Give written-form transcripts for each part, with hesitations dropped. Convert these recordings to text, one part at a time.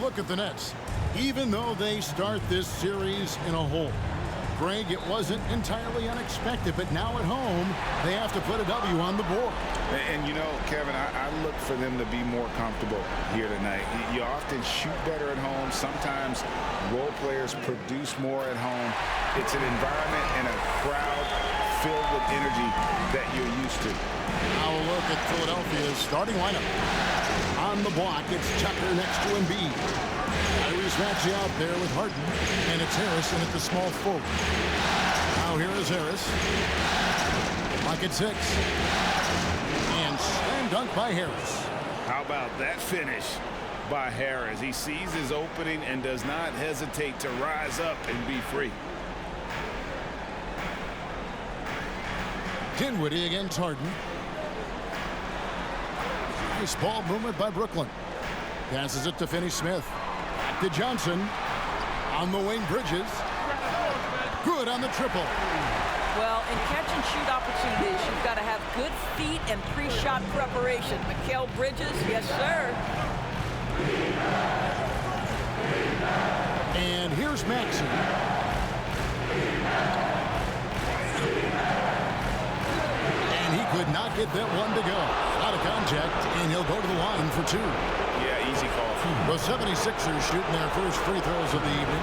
look at the Nets. Even though they start this series in a hole, Greg, it wasn't entirely unexpected, but now at home, they have to put a W on the board. And you know, Kevin, I look for them to be more comfortable here tonight. You often shoot better at home. Sometimes role players produce more at home. It's an environment and a crowd filled with energy that you're used to. Now a look at Philadelphia's starting lineup. On the block, it's Tucker next to Embiid. Tyrese Maxey out there with Harden, and it's Harrison at the small forward. Now here is Harris. Clock at 6. And slam dunk by Harris. How about that finish by Harris? He sees his opening and does not hesitate to rise up and be free. Dinwiddie against Harden. Nice ball movement by Brooklyn. Passes it to Finney-Smith. To Johnson. On the wing, Bridges. Good on the triple. Well, in catch-and-shoot opportunities, you've got to have good feet and pre-shot preparation. Mikal Bridges, yes, sir. And here's Maxey. And he could not get that one to go. Out of contact, and he'll go to the line for 2. Yeah, easy call. The 76ers shooting their first free throws of the evening.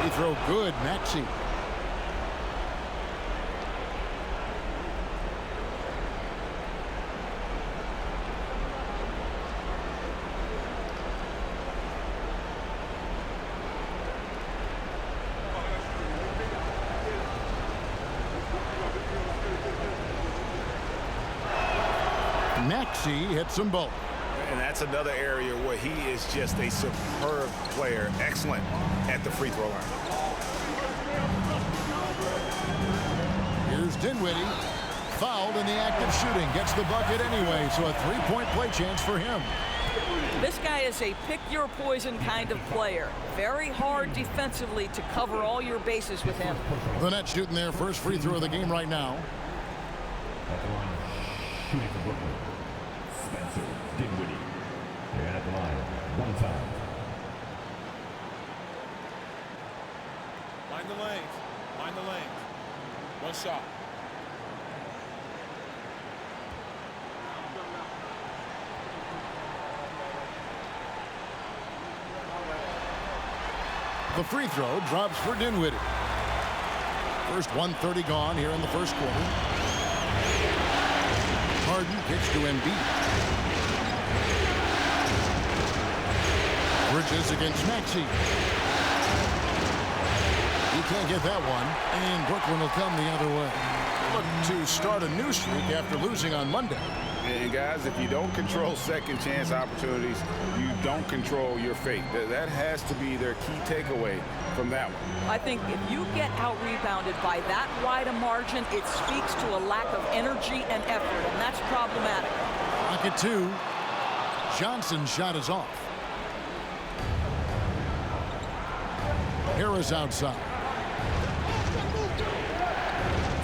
Free throw good, Maxey. Maxey hits them both. And that's another area where he is just a superb player. Excellent at the free throw line. Here's Dinwiddie. Fouled in the act of shooting. Gets the bucket anyway, so a three-point play chance for him. This guy is a pick-your-poison kind of player. Very hard defensively to cover all your bases with him. The Nets shooting their first free throw of the game right now. At the line, shooting for Brooklyn, Spencer Dinwiddie. And at the line, one time. Mind the lanes. Mind the lanes. One shot. The free throw drops for Dinwiddie. First 1:30 gone here in the first quarter. Harden pitch to Embiid. Bridges against Maxey. He can't get that one, and Brooklyn will come the other way. Look to start a new streak after losing on Monday. And guys, if you don't control second chance opportunities, you don't control your fate. That has to be their key takeaway from that one. I think if you get out-rebounded by that wide a margin, it speaks to a lack of energy and effort, and that's problematic. Look at 2. Johnson's shot is off. Harris outside.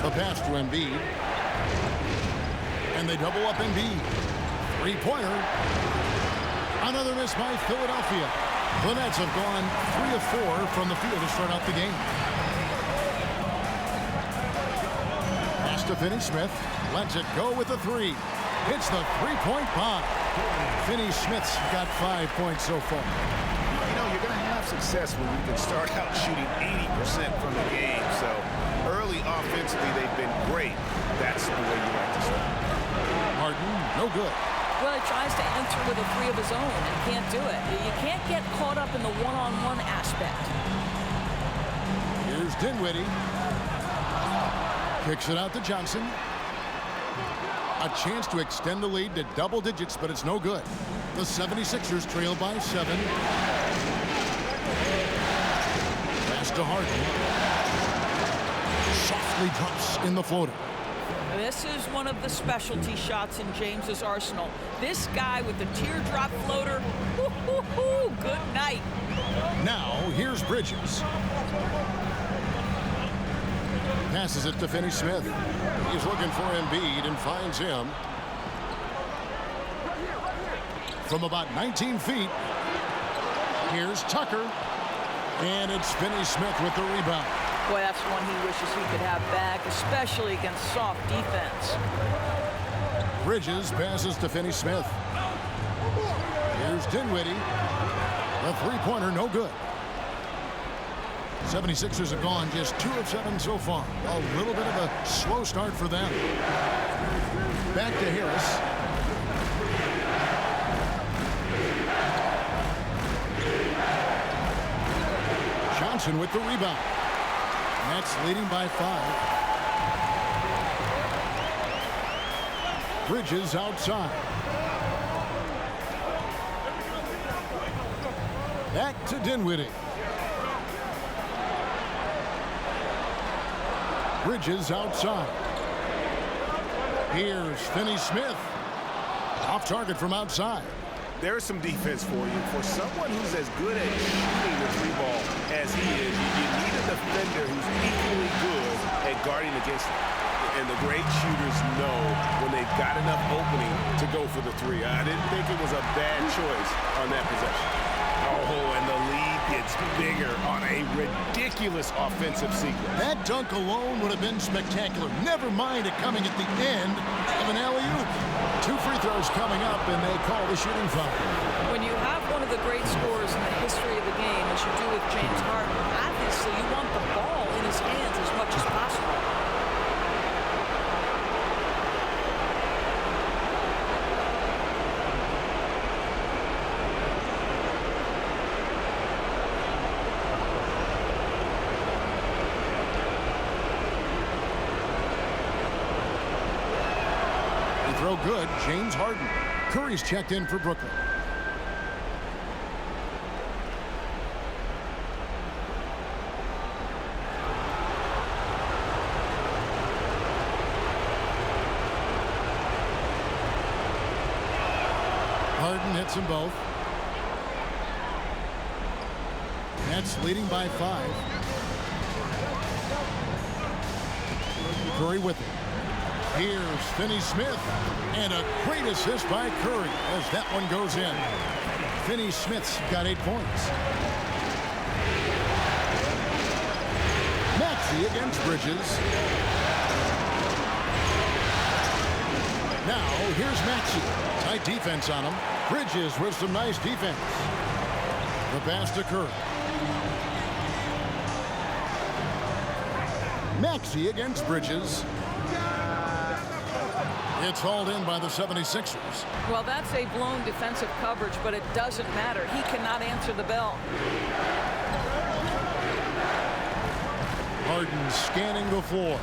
The pass to Embiid. And they double up Embiid. Three-pointer. Another miss by Philadelphia. The Nets have gone 3 of 4 from the field to start out the game. Pass to Finney-Smith. Lets it go with the 3. Hits the three-point bomb. Finney-Smith's got 5 points so far. You know, you're going to have success when you can start out shooting 80% from the game. So early offensively, they've been great. That's the way you like to start. Harden, no good. Well, he tries to enter with a 3 of his own and can't do it. You can't get caught up in the one-on-one aspect. Here's Dinwiddie. Kicks it out to Johnson. A chance to extend the lead to double digits, but it's no good. The 76ers trail by 7. Pass to Harden. Softly drops in the floater. This is one of the specialty shots in James's arsenal. This guy with the teardrop floater, good night. Now, here's Bridges. Passes it to Finney-Smith. He's looking for Embiid and finds him. From about 19 feet, here's Tucker. And it's Finney-Smith with the rebound. Boy, that's one he wishes he could have back, especially against soft defense. Bridges passes to Finney-Smith. Here's Dinwiddie. The three-pointer, no good. 76ers have gone just 2 of 7 so far. A little bit of a slow start for them. Back to Harris. Johnson with the rebound. Nets leading by 5. Bridges outside. Back to Dinwiddie. Bridges outside. Here's Finney-Smith. Off target from outside. There's some defense for you. For someone who's as good at shooting the three ball as he is, you need a defender who's equally good at guarding against it. And the great shooters know when they've got enough opening to go for the three. I didn't think it was a bad choice on that possession. Oh, and the lead gets bigger on a ridiculous offensive sequence. That dunk alone would have been spectacular. Never mind it coming at the end of an alley-oop. 2 free throws coming up, and they call the shooting foul. When you have one of the great scorers in the history of the game, as you do with James Harden, obviously you want the ball in his hands as much as possible. Throw good, James Harden. Curry's checked in for Brooklyn. Harden hits them both. Nets leading by 5. Curry with it. Here's Finney-Smith, and a great assist by Curry as that one goes in. Finney-Smith's got 8 points. Maxey against Bridges. Now, here's Maxey. Tight defense on him. Bridges with some nice defense. The pass to Curry. Maxey against Bridges. It's hauled in by the 76ers. Well, that's a blown defensive coverage, but it doesn't matter. He cannot answer the bell. Harden scanning the floor.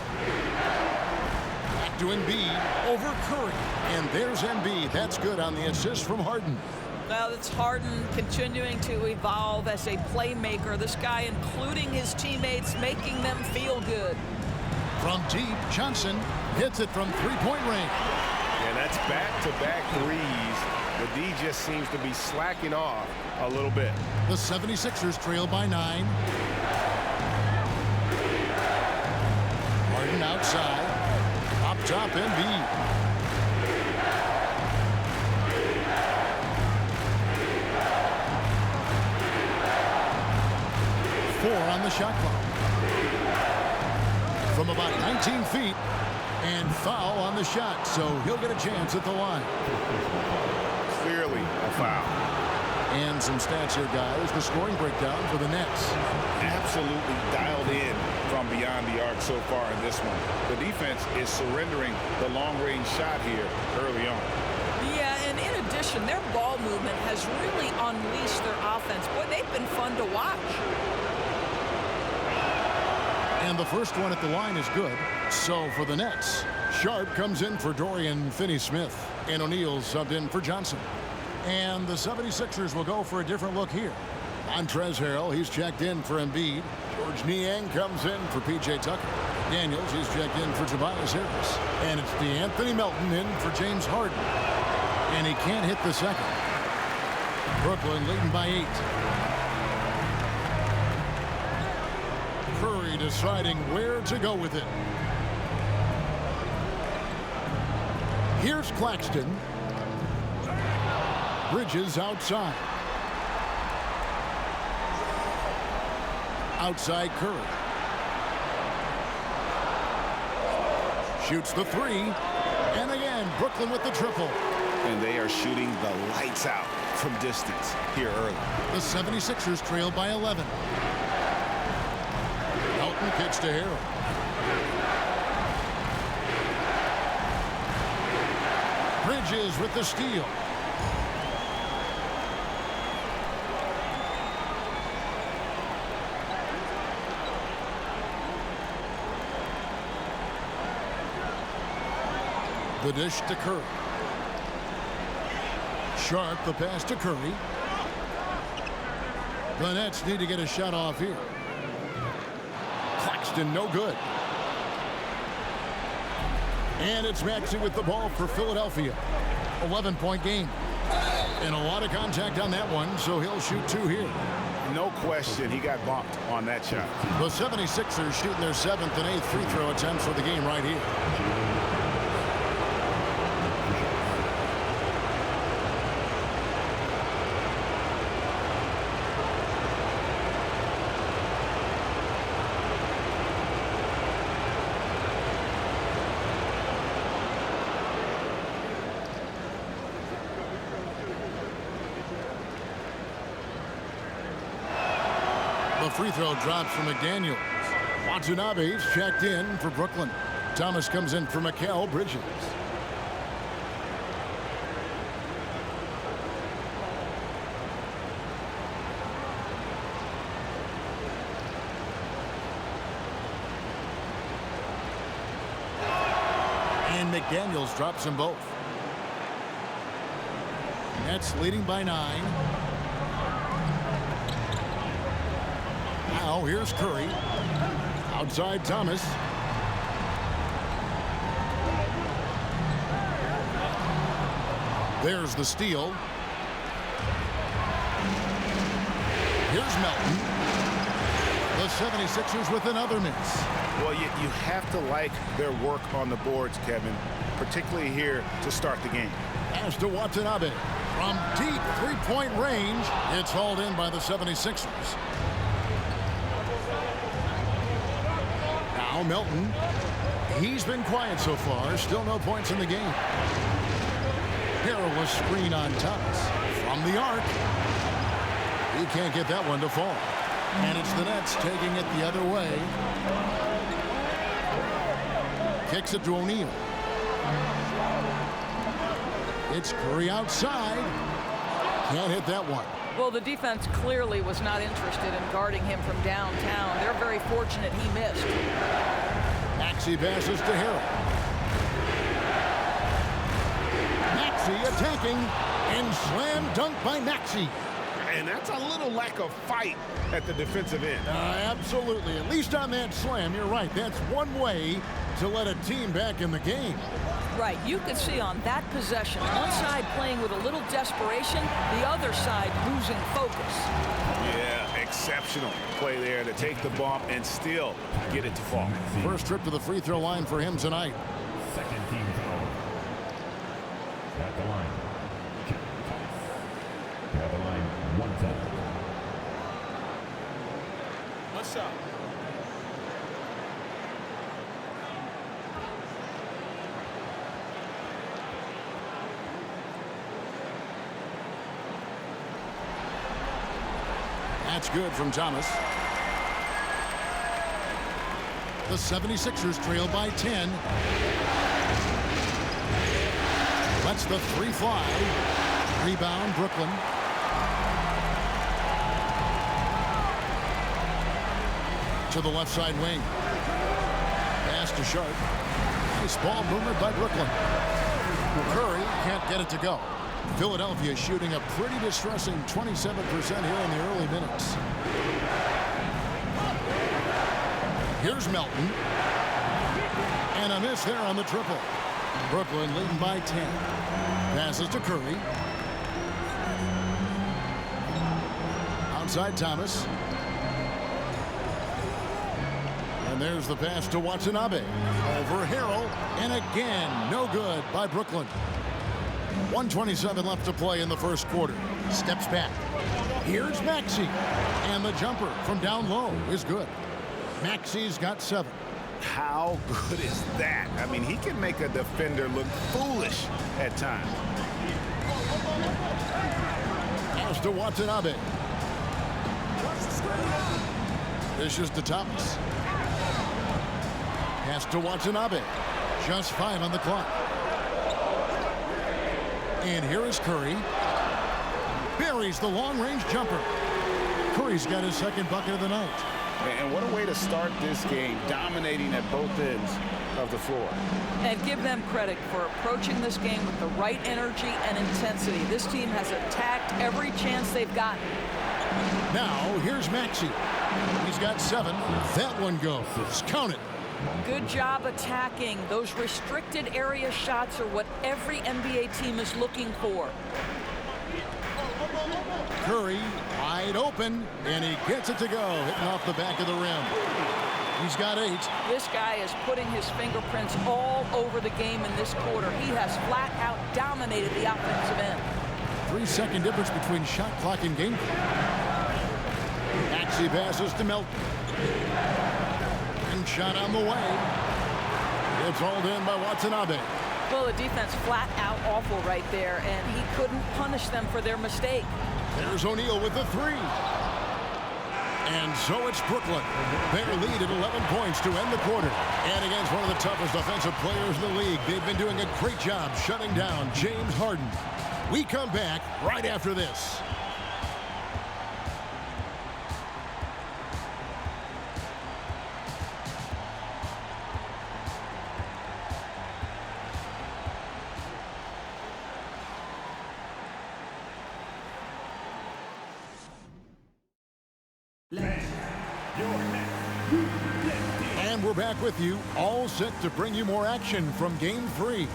Back to Embiid over Curry. And there's Embiid. That's good on the assist from Harden. Well, it's Harden continuing to evolve as a playmaker. This guy, including his teammates, making them feel good. From deep, Johnson hits it from three-point range. And that's back-to-back threes. The D just seems to be slacking off a little bit. The 76ers trail by 9. Harden outside. Up top, Embiid. Four on the shot clock. From about 19 feet, and foul on the shot, so he'll get a chance at the line. Clearly a foul. And some stats here, guys. The scoring breakdown for the Nets. Absolutely dialed in from beyond the arc so far in this one. The defense is surrendering the long-range shot here early on. Yeah, and in addition, their ball movement has really unleashed their offense. Boy, they've been fun to watch. And the first one at the line is good. So for the Nets, Sharp comes in for Dorian Finney-Smith, and O'Neal subbed in for Johnson. And the 76ers will go for a different look here. Montrezl Harrell, he's checked in for Embiid. George Niang comes in for P.J. Tucker. McDaniels is checked in for Tobias Harris. And it's DeAnthony Melton in for James Harden. And he can't hit the second. Brooklyn leading by 8. Curry deciding where to go with it. Here's Claxton. Bridges outside. Outside Curry. Shoots the 3. And again, Brooklyn with the triple. And they are shooting the lights out from distance here early. The 76ers trail by 11. Melton kicks to Harrell. Bridges with the steal. The dish to Curry. Sharp the pass to Curry. The Nets need to get a shot off here. Claxton no good. And it's Maxey with the ball for Philadelphia. 11-point game. And a lot of contact on that one, so he'll shoot 2 here. No question, he got bumped on that shot. The 76ers shooting their 7th and 8th free throw attempts for the game right here. The free throw drops for McDaniels. Watanabe's checked in for Brooklyn. Thomas comes in for Mikal Bridges. And McDaniels drops them both. Nets leading by 9. Now here's Curry. Outside Thomas. There's the steal. Here's Melton. The 76ers with another miss. Well, you have to like their work on the boards, Kevin, particularly here to start the game. As to Watanabe. From deep three-point range, it's hauled in by the 76ers. Now Melton. He's been quiet so far. Still no points in the game. Perilous screen on Thomas. From the arc. He can't get that one to fall. And it's the Nets taking it the other way. Kicks it to O'Neal. It's Curry outside. Can't hit that one. Well, the defense clearly was not interested in guarding him from downtown. They're very fortunate he missed. Maxey passes to Harrell. Maxey attacking and slam dunk by Maxey. And that's a little lack of fight at the defensive end. Absolutely. At least on that slam, you're right. That's one way to let a team back in the game. Right. You could see on that possession, one side playing with a little desperation, the other side losing focus. Yeah, exceptional play there to take the bump and still get it to fall. First trip to the free throw line for him tonight. Second team foul. At the line. At the line, 1 foul. One shot. That's good from Thomas. The 76ers trail by 10. Lets the 3 fly. Rebound, Brooklyn. To the left side wing. Pass to Sharp. Nice ball movement by Brooklyn. Curry can't get it to go. Philadelphia shooting a pretty distressing 27% here in the early minutes. Here's Melton. And a miss there on the triple. Brooklyn leading by 10. Passes to Curry. Outside Thomas. And there's the pass to Watanabe. Over Harrell. And again, no good by Brooklyn. 1:27 left to play in the first quarter. Steps back. Here's Maxey. And the jumper from down low is good. Maxey's got 7. How good is that? I mean, he can make a defender look foolish at times. Pass to Watanabe. Dishes to Thomas. Pass to Watanabe. Just 5 on the clock. And here is Curry. Buries the long-range jumper. Curry's got his second bucket of the night. And what a way to start this game, dominating at both ends of the floor. And give them credit for approaching this game with the right energy and intensity. This team has attacked every chance they've gotten. Now, here's Maxey. He's got 7. That one goes. Count it. Good job attacking. Those restricted area shots are what every NBA team is looking for. Curry wide open, and he gets it to go, hitting off the back of the rim. He's got 8. This guy is putting his fingerprints all over the game in this quarter. He has flat out dominated the offensive end. 3-second difference between shot clock and game clock. Maxey passes to Melton. And shot on the way. It's hauled in by Watanabe. Well, the defense flat out awful right there, and he couldn't punish them for their mistake. There's O'Neal with the 3. And so it's Brooklyn. Their lead at 11 points to end the quarter. And against one of the toughest offensive players in the league, they've been doing a great job shutting down James Harden. We come back right after this. And we're back with you, all set to bring you more action from Game 3.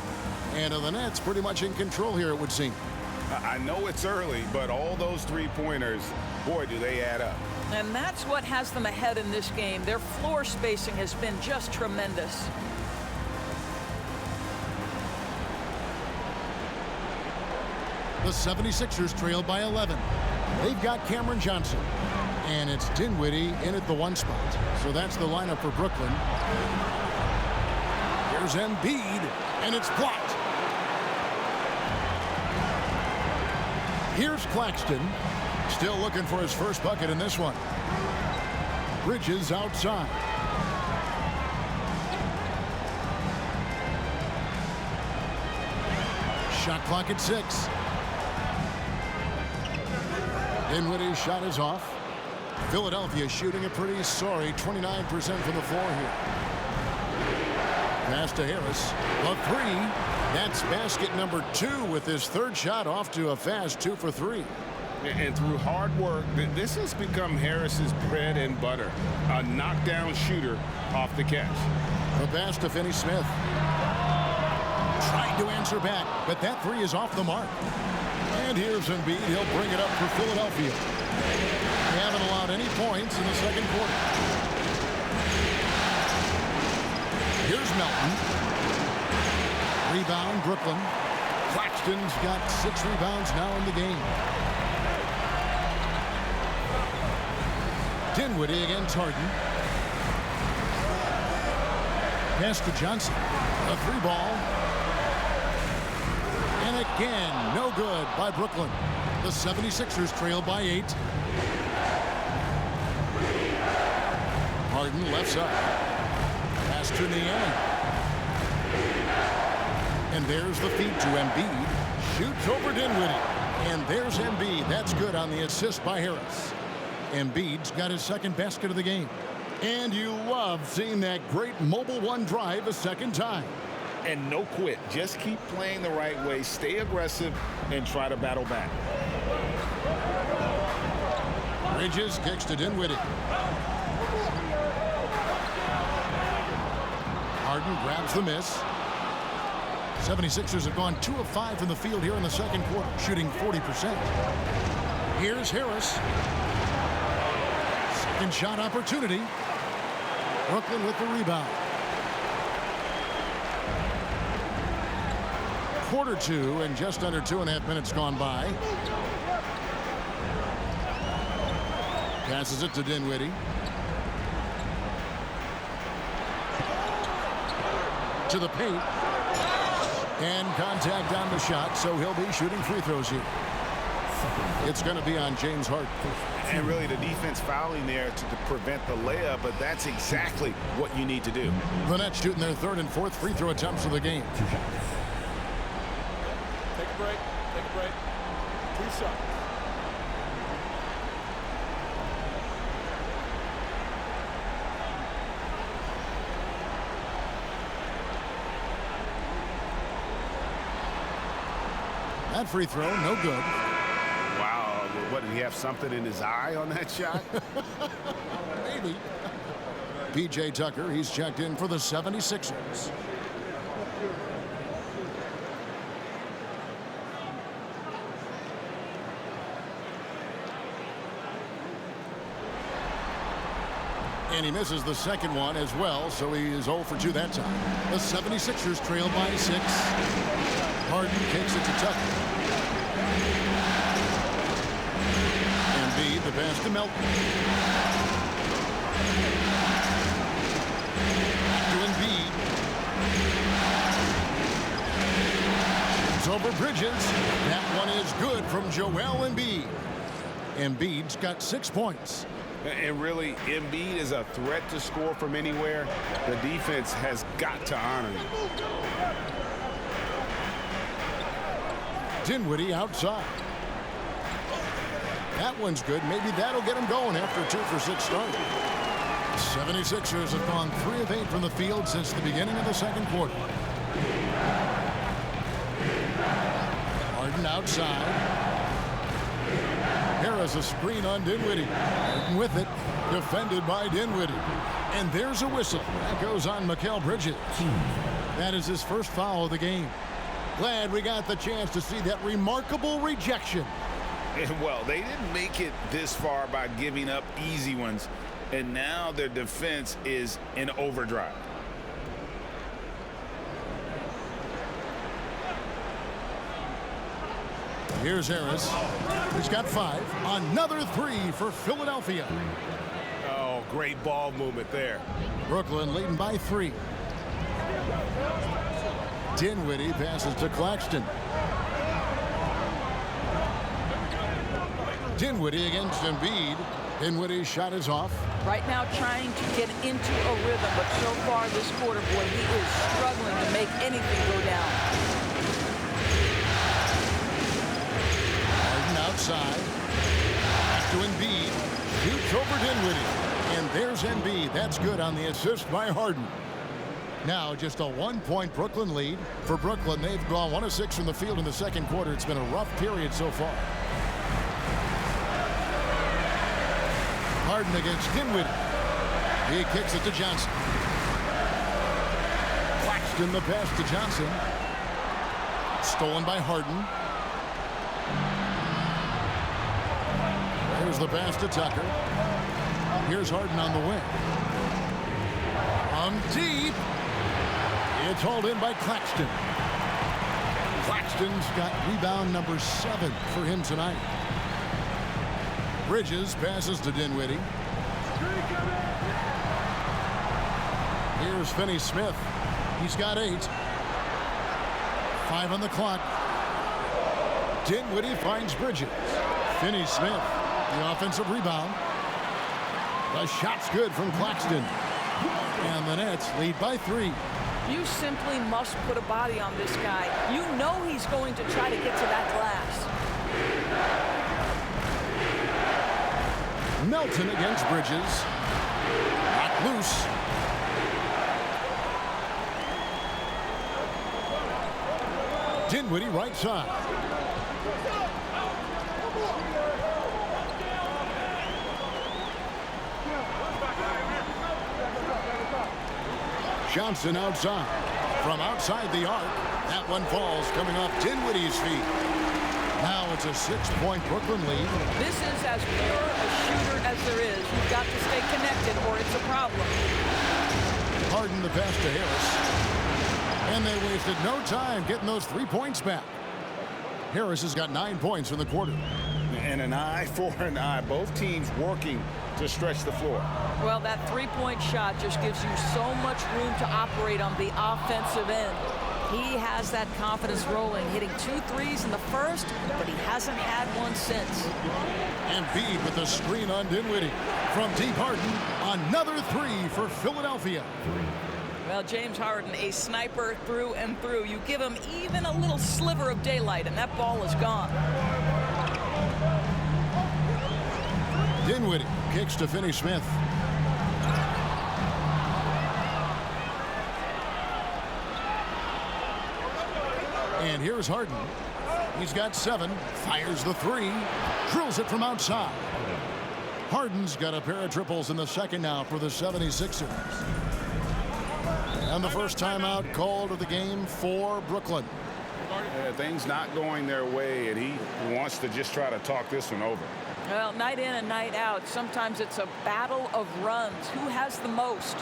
And the Nets pretty much in control here, it would seem. I know it's early, but all those three-pointers, boy, do they add up. And that's what has them ahead in this game. Their floor spacing has been just tremendous. The 76ers trail by 11. They've got Cameron Johnson. And it's Dinwiddie in at the 1 spot. So that's the lineup for Brooklyn. Here's Embiid, and it's blocked. Here's Claxton. Still looking for his first bucket in this one. Bridges outside. Shot clock at 6. Dinwiddie's shot is off. Philadelphia shooting a pretty sorry 29% from the floor here. Pass to Harris. A 3. That's basket number 2 with his third shot off to a fast 2 for 3. And through hard work, this has become Harris's bread and butter. A knockdown shooter off the catch. The pass to Finney-Smith. Trying to answer back, but that 3 is off the mark. And here's Embiid. He'll bring it up for Philadelphia. They haven't allowed any points in the second quarter. Here's Melton. Rebound, Brooklyn. Claxton's got 6 rebounds now in the game. Dinwiddie against Harden. Pass to Johnson. A 3 ball. And again, no good by Brooklyn. The 76ers trail by 8. Harden left side. Pass to Niang. And there's the feed to Embiid. Shoots over Dinwiddie. And there's Embiid. That's good on the assist by Harris. Embiid's got his second basket of the game. And you love seeing that great mobile 1 drive a second time. And no quit. Just keep playing the right way. Stay aggressive and try to battle back. Bridges kicks to Dinwiddie. Harden grabs the miss. 76ers have gone 2 of 5 from the field here in the second quarter, shooting 40%. Here's Harris. Second shot opportunity. Brooklyn with the rebound. Quarter 2 and just under 2.5 minutes gone by. Passes it to Dinwiddie. To the paint. And contact on the shot, so he'll be shooting free throws here. It's going to be on James Harden. And really the defense fouling there to prevent the layup, but that's exactly what you need to do. The Nets shooting their third and fourth free throw attempts of the game. Take a break. Take a break. 2 shots. That free throw, no good. Wow, what, did he have something in his eye on that shot? Maybe. P.J. Tucker, he's checked in for the 76ers. And he misses the second one as well, so he is 0 for 2 that time. The 76ers trail by 6. Harden kicks it to Tucker. Embiid, the pass to Melton. To Embiid. It's over Bridges. That one is good from Joel Embiid. Embiid's got 6 points. And really, Embiid is a threat to score from anywhere. The defense has got to honor him. Dinwiddie outside. That one's good. Maybe that'll get him going after a 2 for 6 start. 76ers have gone 3 of 8 from the field since the beginning of the second quarter. Harden outside. Harris a screen on Dinwiddie. Harden with it. Defended by Dinwiddie. And there's a whistle. That goes on Mikal Bridges. That is his first foul of the game. Glad we got the chance to see that remarkable rejection. And well, they didn't make it this far by giving up easy ones. And now their defense is in overdrive. Here's Harris. He's got 5. Another 3 for Philadelphia. Oh, great ball movement there. Brooklyn leading by 3. Dinwiddie passes to Claxton. Dinwiddie against Embiid. Dinwiddie's shot is off. Right now trying to get into a rhythm, but so far this quarter, boy, he is struggling to make anything go down. Harden outside. Back to Embiid. Shoots over Dinwiddie. And there's Embiid. That's good on the assist by Harden. Now just a 1-point Brooklyn lead. For Brooklyn, they've gone 1 of 6 from the field in the second quarter. It's been a rough period so far. Harden against Dinwiddie. He kicks it to Johnson. Claxton the pass to Johnson. Stolen by Harden. There's the pass to Tucker. Here's Harden on the wing. From deep. It's hauled in by Claxton. Claxton's got rebound number 7 for him tonight. Bridges passes to Dinwiddie. Here's Finney-Smith. He's got 8. 5 on the clock. Dinwiddie finds Bridges. Finney-Smith, the offensive rebound. The shot's good from Claxton. And the Nets lead by 3. You simply must put a body on this guy. You know he's going to try to get to that glass. Melton against Bridges. Knocked loose. Dinwiddie right side. Johnson outside. From outside the arc, that one falls coming off Dinwiddie's feet. Now it's a 6-point Brooklyn lead. This is as pure a shooter as there is. You've got to stay connected or it's a problem. Harden the pass to Harris. And they wasted no time getting those 3 points back. Harris has got 9 points in the quarter. And an eye for an eye. Both teams working to stretch the floor. Well, that three-point shot just gives you so much room to operate on the offensive end. He has that confidence rolling, hitting 2 threes in the first, but he hasn't had one since. Embiid with the screen on Dinwiddie. From deep Harden, another 3 for Philadelphia. Well, James Harden, a sniper through and through. You give him even a little sliver of daylight, and that ball is gone. Dinwiddie kicks to Finney-Smith. And here's Harden. He's got 7, fires the 3, drills it from outside. Harden's got a pair of triples in the second now for the 76ers. And the first timeout called of the game for Brooklyn. Things not going their way, and he wants to just try to talk this one over. Well, night in and night out, sometimes it's a battle of runs. Who has the most?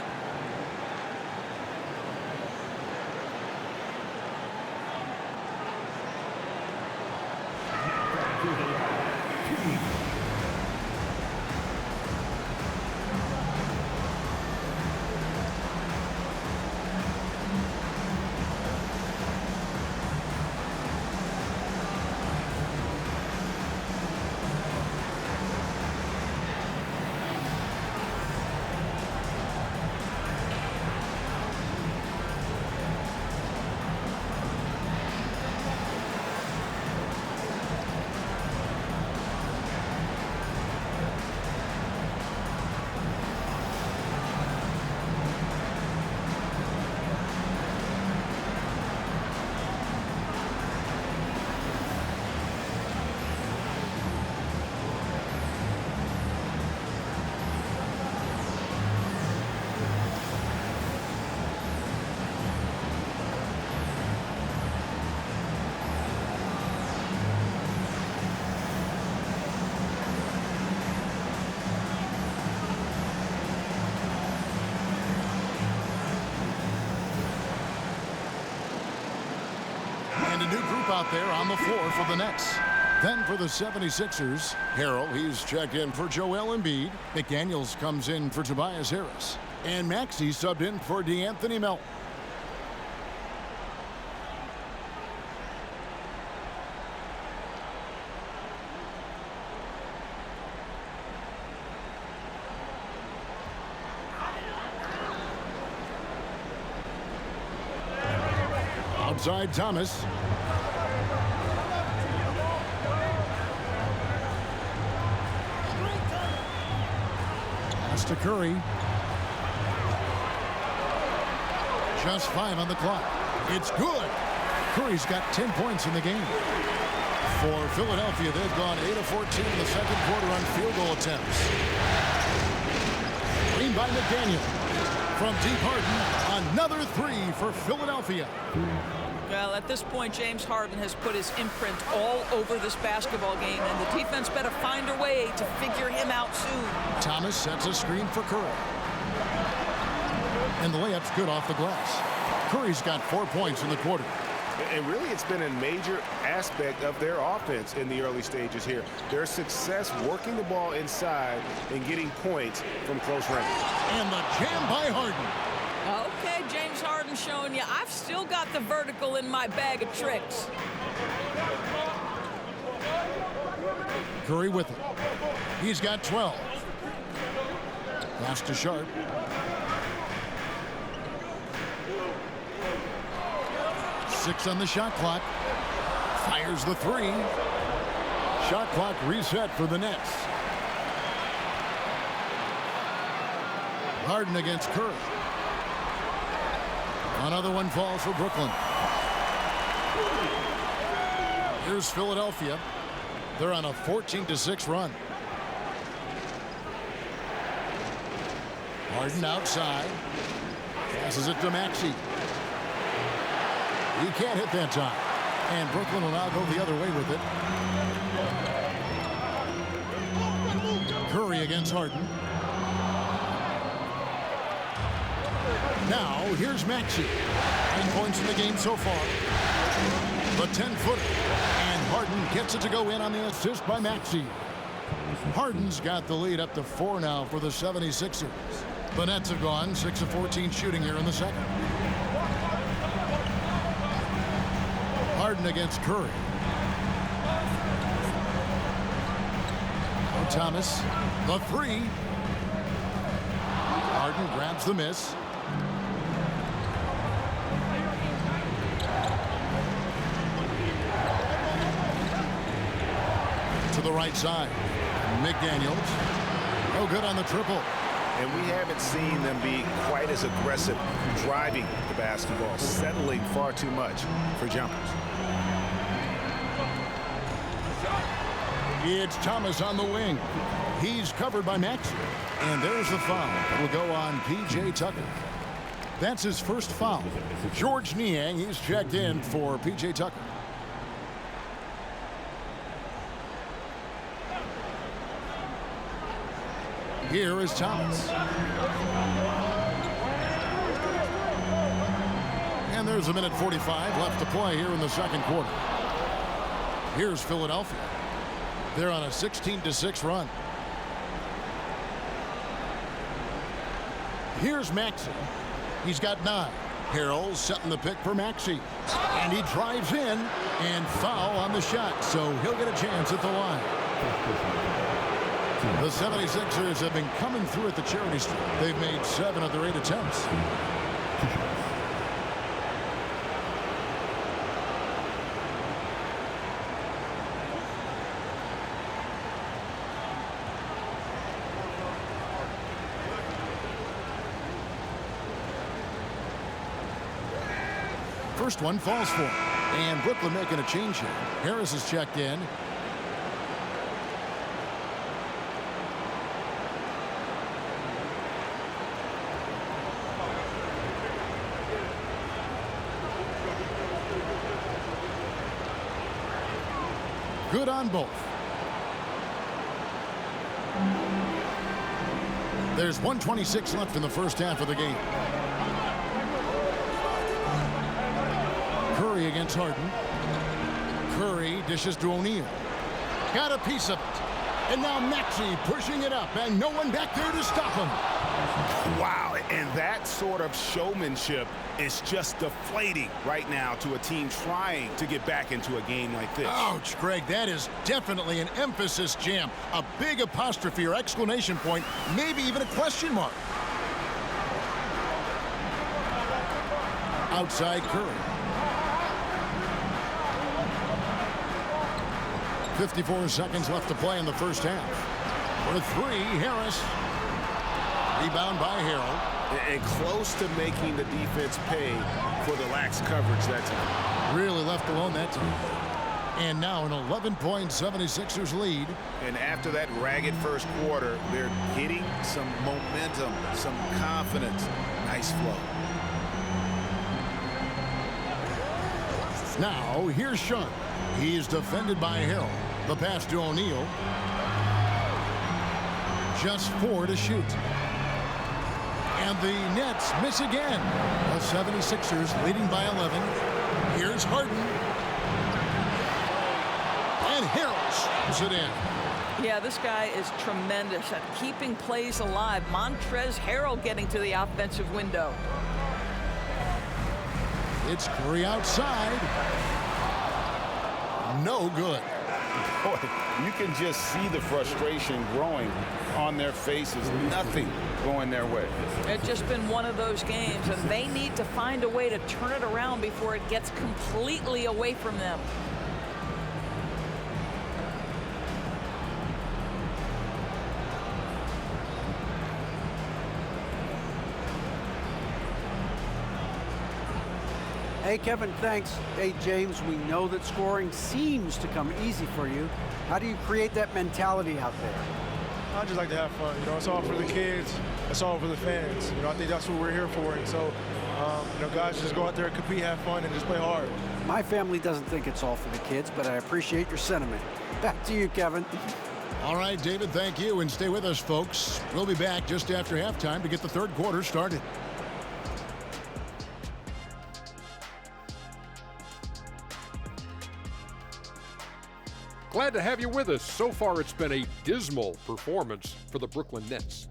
And a new group out there on the floor for the Nets. Then for the 76ers, Harrell, he's checked in for Joel Embiid. McDaniels comes in for Tobias Harris. And Maxey subbed in for DeAnthony Melton. Outside Thomas. Pass to Curry. Just 5 on the clock. It's good. Curry's got 10 points in the game. For Philadelphia, they've gone 8 of 14 in the second quarter on field goal attempts. Green by McDaniel. From deep Harden, another 3 for Philadelphia. Well, at this point, James Harden has put his imprint all over this basketball game, and the defense better find a way to figure him out soon. Thomas sets a screen for Curry. And the layup's good off the glass. Curry's got 4 points in the quarter. And really, it's been a major aspect of their offense in the early stages here. Their success working the ball inside and getting points from close range. And the jam by Harden. Okay, James Harden showing you I've still got the vertical in my bag of tricks. Curry with it. He's got 12. Pass to Sharp. Six on the shot clock. Fires the 3. Shot clock reset for the Nets. Harden against Curry. Another one falls for Brooklyn. Here's Philadelphia. They're on a 14-6 run. Harden outside. Passes it to Maxey. He can't hit that time. And Brooklyn will now go the other way with it. Curry against Harden. Now, here's Maxey. 9 points in the game so far. The 10-footer. And Harden gets it to go in on the assist by Maxey. Harden's got the lead up to 4 now for the 76ers. The Nets have gone 6 of 14 shooting here in the second. Harden against Curry. Thomas, the 3. Harden grabs the miss. To the right side. McDaniels. No good on the triple. And we haven't seen them be quite as aggressive driving the basketball, settling far too much for jumpers. It's Thomas on the wing. He's covered by Maxey. And there's the foul. It'll go on P.J. Tucker. That's his first foul. George Niang, he's checked in for P.J. Tucker. Here is Thomas. And there's 1:45 left to play here in the second quarter. Here's Philadelphia. They're on a 16-6 run. Here's Maxey. He's got 9. Harrell's setting the pick for Maxey. And he drives in and foul on the shot, so he'll get a chance at the line. The 76ers have been coming through at the charity stripe. They've made 7 of their 8 attempts. First one falls for him. And Brooklyn making a change here. Harris is checked in. Good on both. There's 1:26 left in the first half of the game. Curry against Harden. Curry dishes to O'Neal. Got a piece of it. And now Maxey pushing it up, and no one back there to stop him. Wow, and that sort of showmanship is just deflating right now to a team trying to get back into a game like this. Ouch, Greg, that is definitely an emphasis jam. A big apostrophe or exclamation point, maybe even a question mark. Outside Curry. 54 seconds left to play in the first half. For 3, Harris. Rebound by Harrell. And close to making the defense pay for the lax coverage that time. Really left alone that time. And now an 11-point 76ers lead. And after that ragged first quarter, they're getting some momentum, some confidence. Nice flow. Now, here's Sean. He's defended by Harrell. The pass to O'Neal. Just 4 to shoot. And the Nets miss again. The 76ers leading by 11. Here's Harden. And Harrell shoots it in. Yeah, this guy is tremendous at keeping plays alive. Montrezl Harrell getting to the offensive window. It's Curry outside. No good. Boy, you can just see the frustration growing on their faces. Nothing going their way. It's just been one of those games, and they need to find a way to turn it around before it gets completely away from them. Hey, Kevin, thanks. Hey, James, we know that scoring seems to come easy for you. How do you create that mentality out there? I just like to have fun. You know, it's all for the kids. It's all for the fans. You know, I think that's what we're here for. And so, you know, guys just go out there and compete, have fun, and just play hard. My family doesn't think it's all for the kids, but I appreciate your sentiment. Back to you, Kevin. All right, David, thank you. And stay with us, folks. We'll be back just after halftime to get the third quarter started. Glad to have you with us. So far, it's been a dismal performance for the Brooklyn Nets.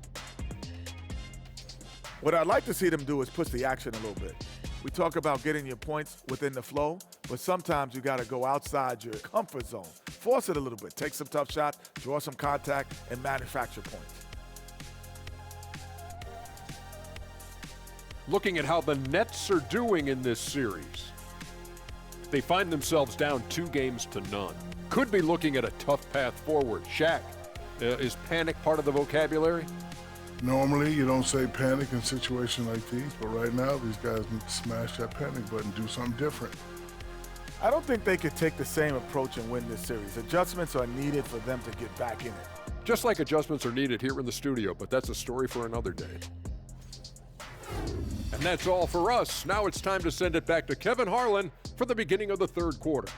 What I'd like to see them do is push the action a little bit. We talk about getting your points within the flow, but sometimes you got to go outside your comfort zone. Force it a little bit. Take some tough shots, draw some contact, and manufacture points. Looking at how the Nets are doing in this series, they find themselves down 2-0. Could be looking at a tough path forward. Shaq, is panic part of the vocabulary? Normally, you don't say panic in situations like these, but right now, these guys need to smash that panic button, do something different. I don't think they could take the same approach and win this series. Adjustments are needed for them to get back in it. Just like adjustments are needed here in the studio, but that's a story for another day. And that's all for us. Now it's time to send it back to Kevin Harlan for the beginning of the third quarter.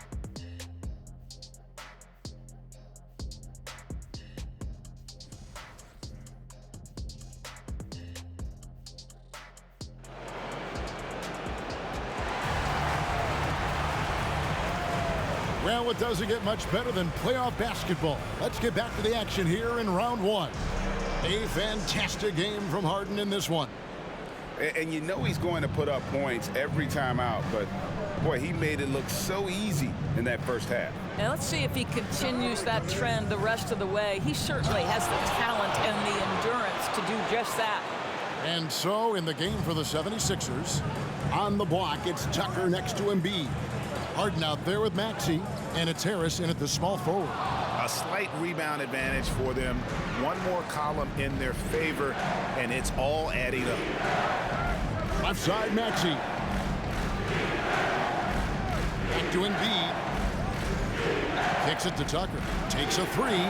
Well, it doesn't get much better than playoff basketball. Let's get back to the action here in round one. A fantastic game from Harden in this one. And you know he's going to put up points every time out, but boy, he made it look so easy in that first half. Now let's see if he continues that trend the rest of the way. He certainly has the talent and the endurance to do just that. And so in the game for the 76ers, on the block, it's Tucker next to Embiid. Harden out there with Maxey, and it's Harris in at the small forward. A slight rebound advantage for them. One more column in their favor, and it's all adding up. Left side, Maxey. Back to Embiid. Kicks it to Tucker. Takes a three.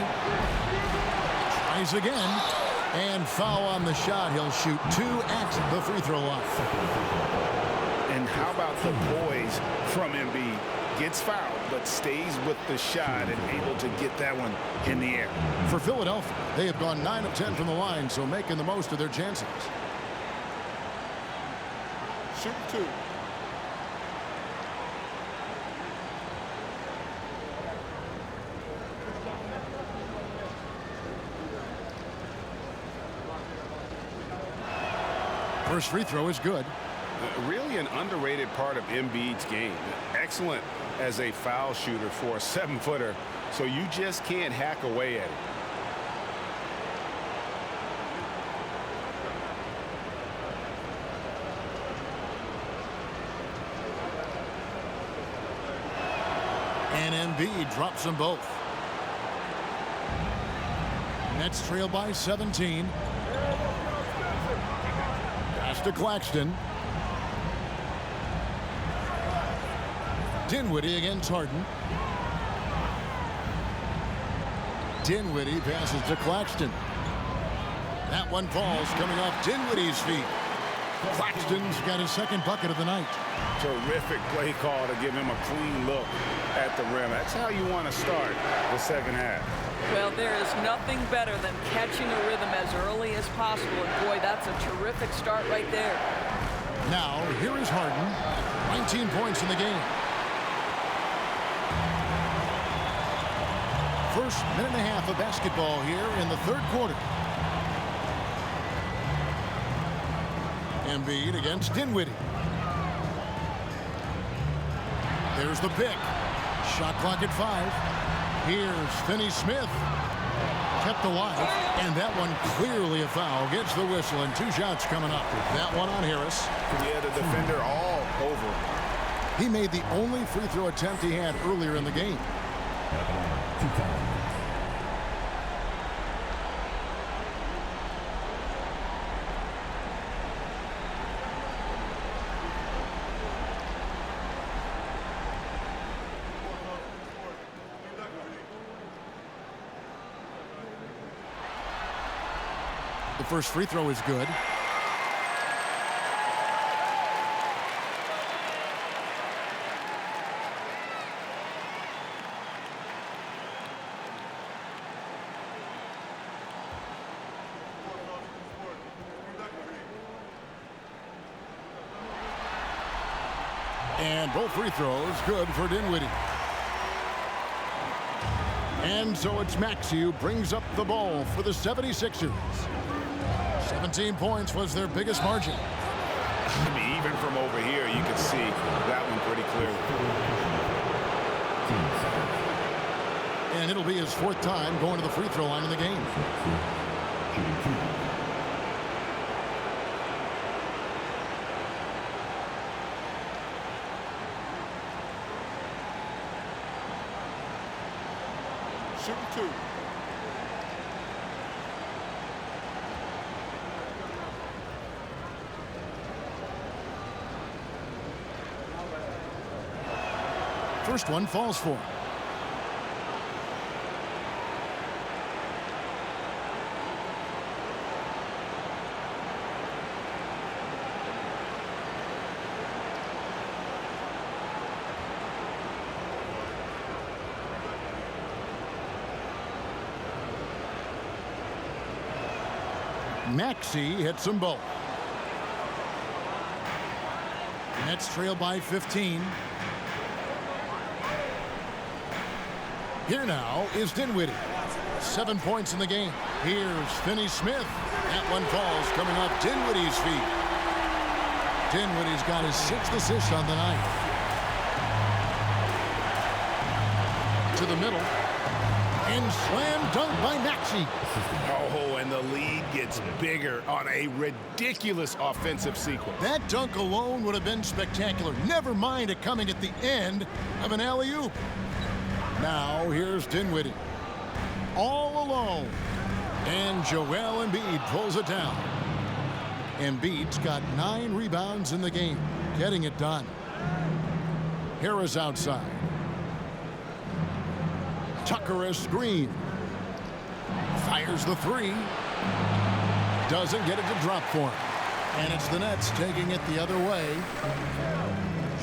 Tries again. And foul on the shot. He'll shoot 2 at the free throw line. And how about the poise from Embiid? Gets fouled, but stays with the shot and able to get that one in the air. For Philadelphia, they have gone 9 of 10 from the line, so making the most of their chances. Shoot 2. First free throw is good. Really an underrated part of Embiid's game. Excellent as a foul shooter for a 7-footer, so you just can't hack away at it. And Embiid drops them both. Nets trail by 17. Pass to Claxton. Dinwiddie against Harden. Dinwiddie passes to Claxton. That one falls coming off Dinwiddie's feet. Claxton's got his second bucket of the night. Terrific play call to give him a clean look at the rim. That's how you want to start the second half. Well, there is nothing better than catching a rhythm as early as possible. And boy, that's a terrific start right there. Now, here is Harden. 19 points in the game. First minute and a half of basketball here in the third quarter. Embiid against Dinwiddie. There's the pick. Shot clock at 5. Here's Finney-Smith. Kept alive, and that one clearly a foul. Gets the whistle, and 2 shots coming up. That one on Harris. Yeah, the defender all over. He made the only free throw attempt he had earlier in the game. The first free throw is good. And both free throws good for Dinwiddie. And so it's Maxey who brings up the ball for the 76ers. 17 points was their biggest margin. I mean, even from over here, you can see that one pretty clearly. And it'll be his 4th time going to the free throw line in the game. Shooting 2. First one falls for him. Maxey hits them both. Nets trail by 15. Here now is Dinwiddie. 7 points in the game. Here's Finney-Smith. That one falls coming off Dinwiddie's feet. Dinwiddie's got his 6th assist on the night. To the middle. And slam dunk by Maxey. Oh, and the lead gets bigger on a ridiculous offensive sequence. That dunk alone would have been spectacular. Never mind it coming at the end of an alley-oop. Now here's Dinwiddie. All alone. And Joel Embiid pulls it down. Embiid's got 9 rebounds in the game, getting it done. Harris outside. Tucker a screen. Fires the 3. Doesn't get it to drop for him. And it's the Nets taking it the other way.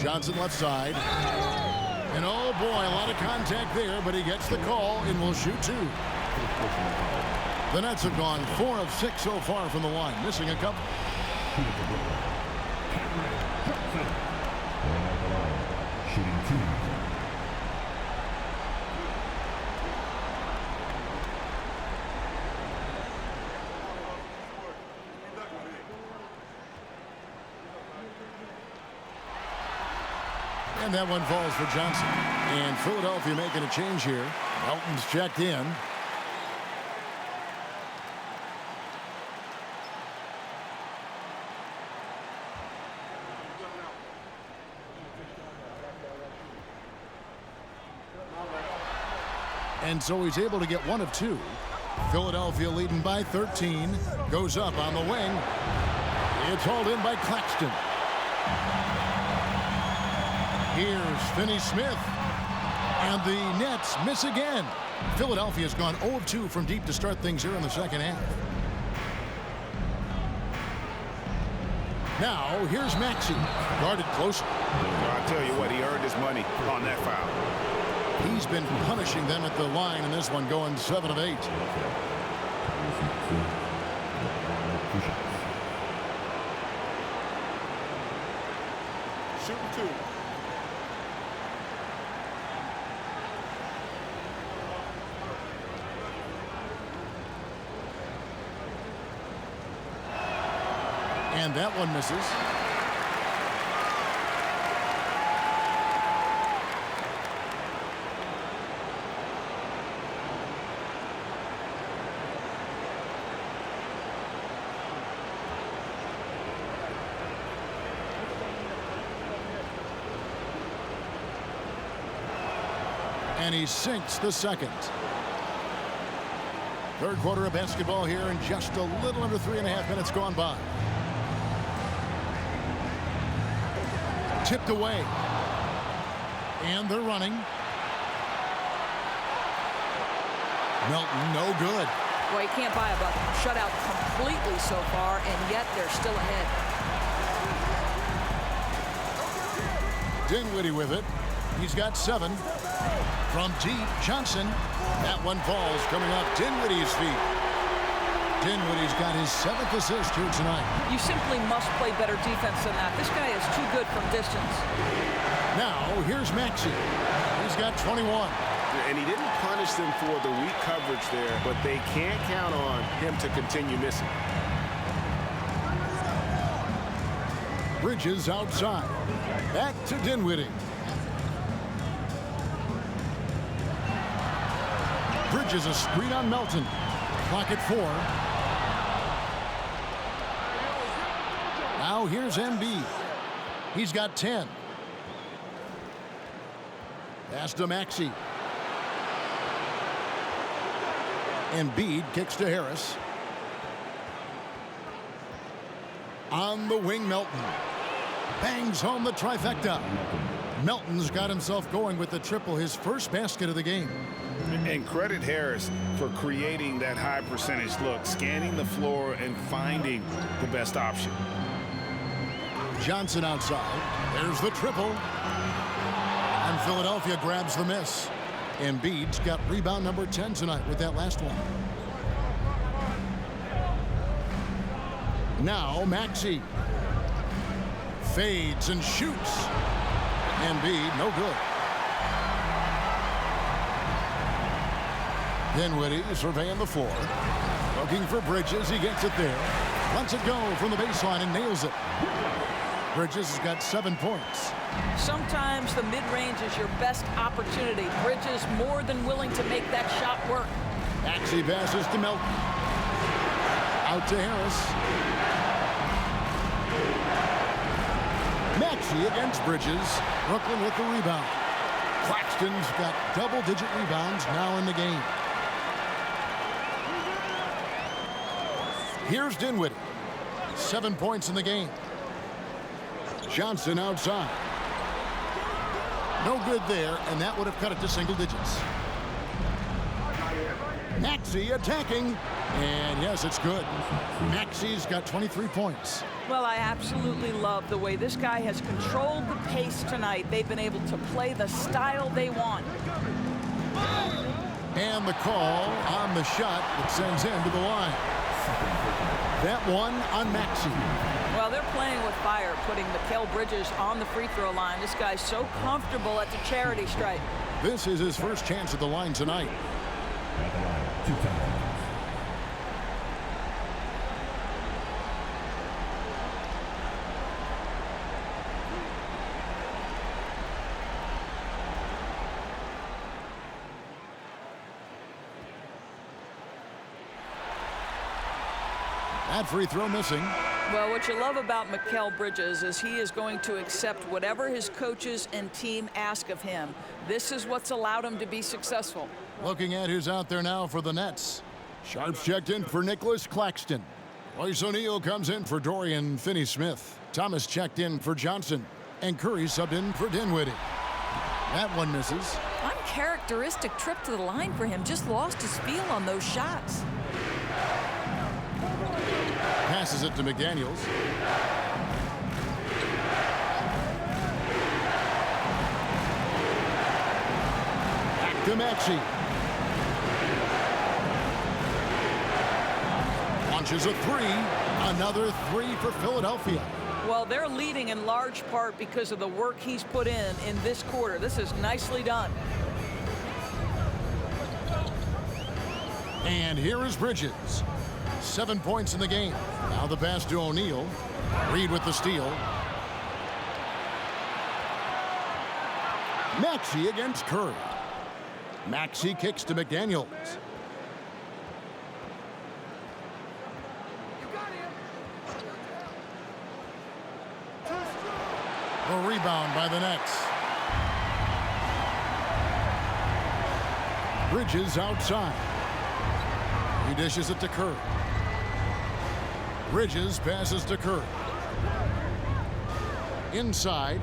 Johnson left side. And oh boy, a lot of contact there, but he gets the call and will shoot 2. The Nets have gone 4 of 6 so far from the line, missing a couple. Shooting 2. And that one falls for Johnson. And Philadelphia making a change here. Melton's checked in. And so he's able to get 1 of 2. Philadelphia leading by 13. Goes up on the wing. It's hauled in by Claxton. Here's Finney-Smith. And the Nets miss again. Philadelphia's gone 0 of 2 from deep to start things here in the second half. Now, here's Maxey. Guarded closer. I'll tell you what, he earned his money on that foul. He's been punishing them at the line in this one, going 7 of 8. Shooting 2. And that one misses. And he sinks the second. Third quarter of basketball here, and just a little under 3.5 minutes gone by. Tipped away. And they're running. Melton, no good. Well, you can't buy a bucket. Shut out completely so far, and yet they're still ahead. Dinwiddie with it. He's got 7. From deep, Johnson. That one falls coming off Dinwiddie's feet. Dinwiddie's got his 7th assist here tonight. You simply must play better defense than that. This guy is too good from distance. Now, here's Maxey. He's got 21. And he didn't punish them for the weak coverage there, but they can't count on him to continue missing. Bridges outside. Back to Dinwiddie. Bridges a screen on Melton. Clock at 4. Now here's Embiid. He's got 10. Pass to Maxey. Embiid kicks to Harris. On the wing, Melton. Bangs home the trifecta. Melton's got himself going with the triple, his first basket of the game. And credit Harris for creating that high percentage look, scanning the floor and finding the best option. Johnson outside. There's the triple. And Philadelphia grabs the miss. Embiid's got rebound number 10 tonight with that last one. Now Maxey. Fades and shoots. Embiid, no good. Dinwiddie surveying the floor. Looking for Bridges. He gets it there. Lets it go from the baseline and nails it. Bridges has got 7 points. Sometimes the mid-range is your best opportunity. Bridges more than willing to make that shot work. Maxey passes to Melton. Out to Harris. Maxey against Bridges. Brooklyn with the rebound. Claxton's got double-digit rebounds now in the game. Here's Dinwiddie. 7 points in the game. Johnson outside. No good there, and that would have cut it to single digits. Maxey attacking, and yes, it's good. Maxey's got 23 points. Well, I absolutely love the way this guy has controlled the pace tonight. They've been able to play the style they want. And the call on the shot that sends him to the line. That one on Maxey. Well, they're playing with fire, putting Mikal Bridges on the free throw line. This guy's so comfortable at the charity stripe. This is his first chance at the line tonight. At the line, 2 times. That free throw missing. Well, what you love about Mikal Bridges is he is going to accept whatever his coaches and team ask of him. This is what's allowed him to be successful. Looking at who's out there now for the Nets. Sharps checked in for Nicholas Claxton. Royce O'Neal comes in for Dorian Finney-Smith. Thomas checked in for Johnson. And Curry subbed in for Dinwiddie. That one misses. Uncharacteristic trip to the line for him. Just lost his feel on those shots. Passes it to McDaniels. Back to Maxey. Launches a 3. Another 3 for Philadelphia. Well, they're leading in large part because of the work he's put in this quarter. This is nicely done. And here is Bridges. 7 points in the game. Now the pass to O'Neal. Reed with the steal. Maxey against Curry. Maxey kicks to McDaniels. The rebound by the Nets. Bridges outside. He dishes it to Curry. Bridges passes to Curry. Inside.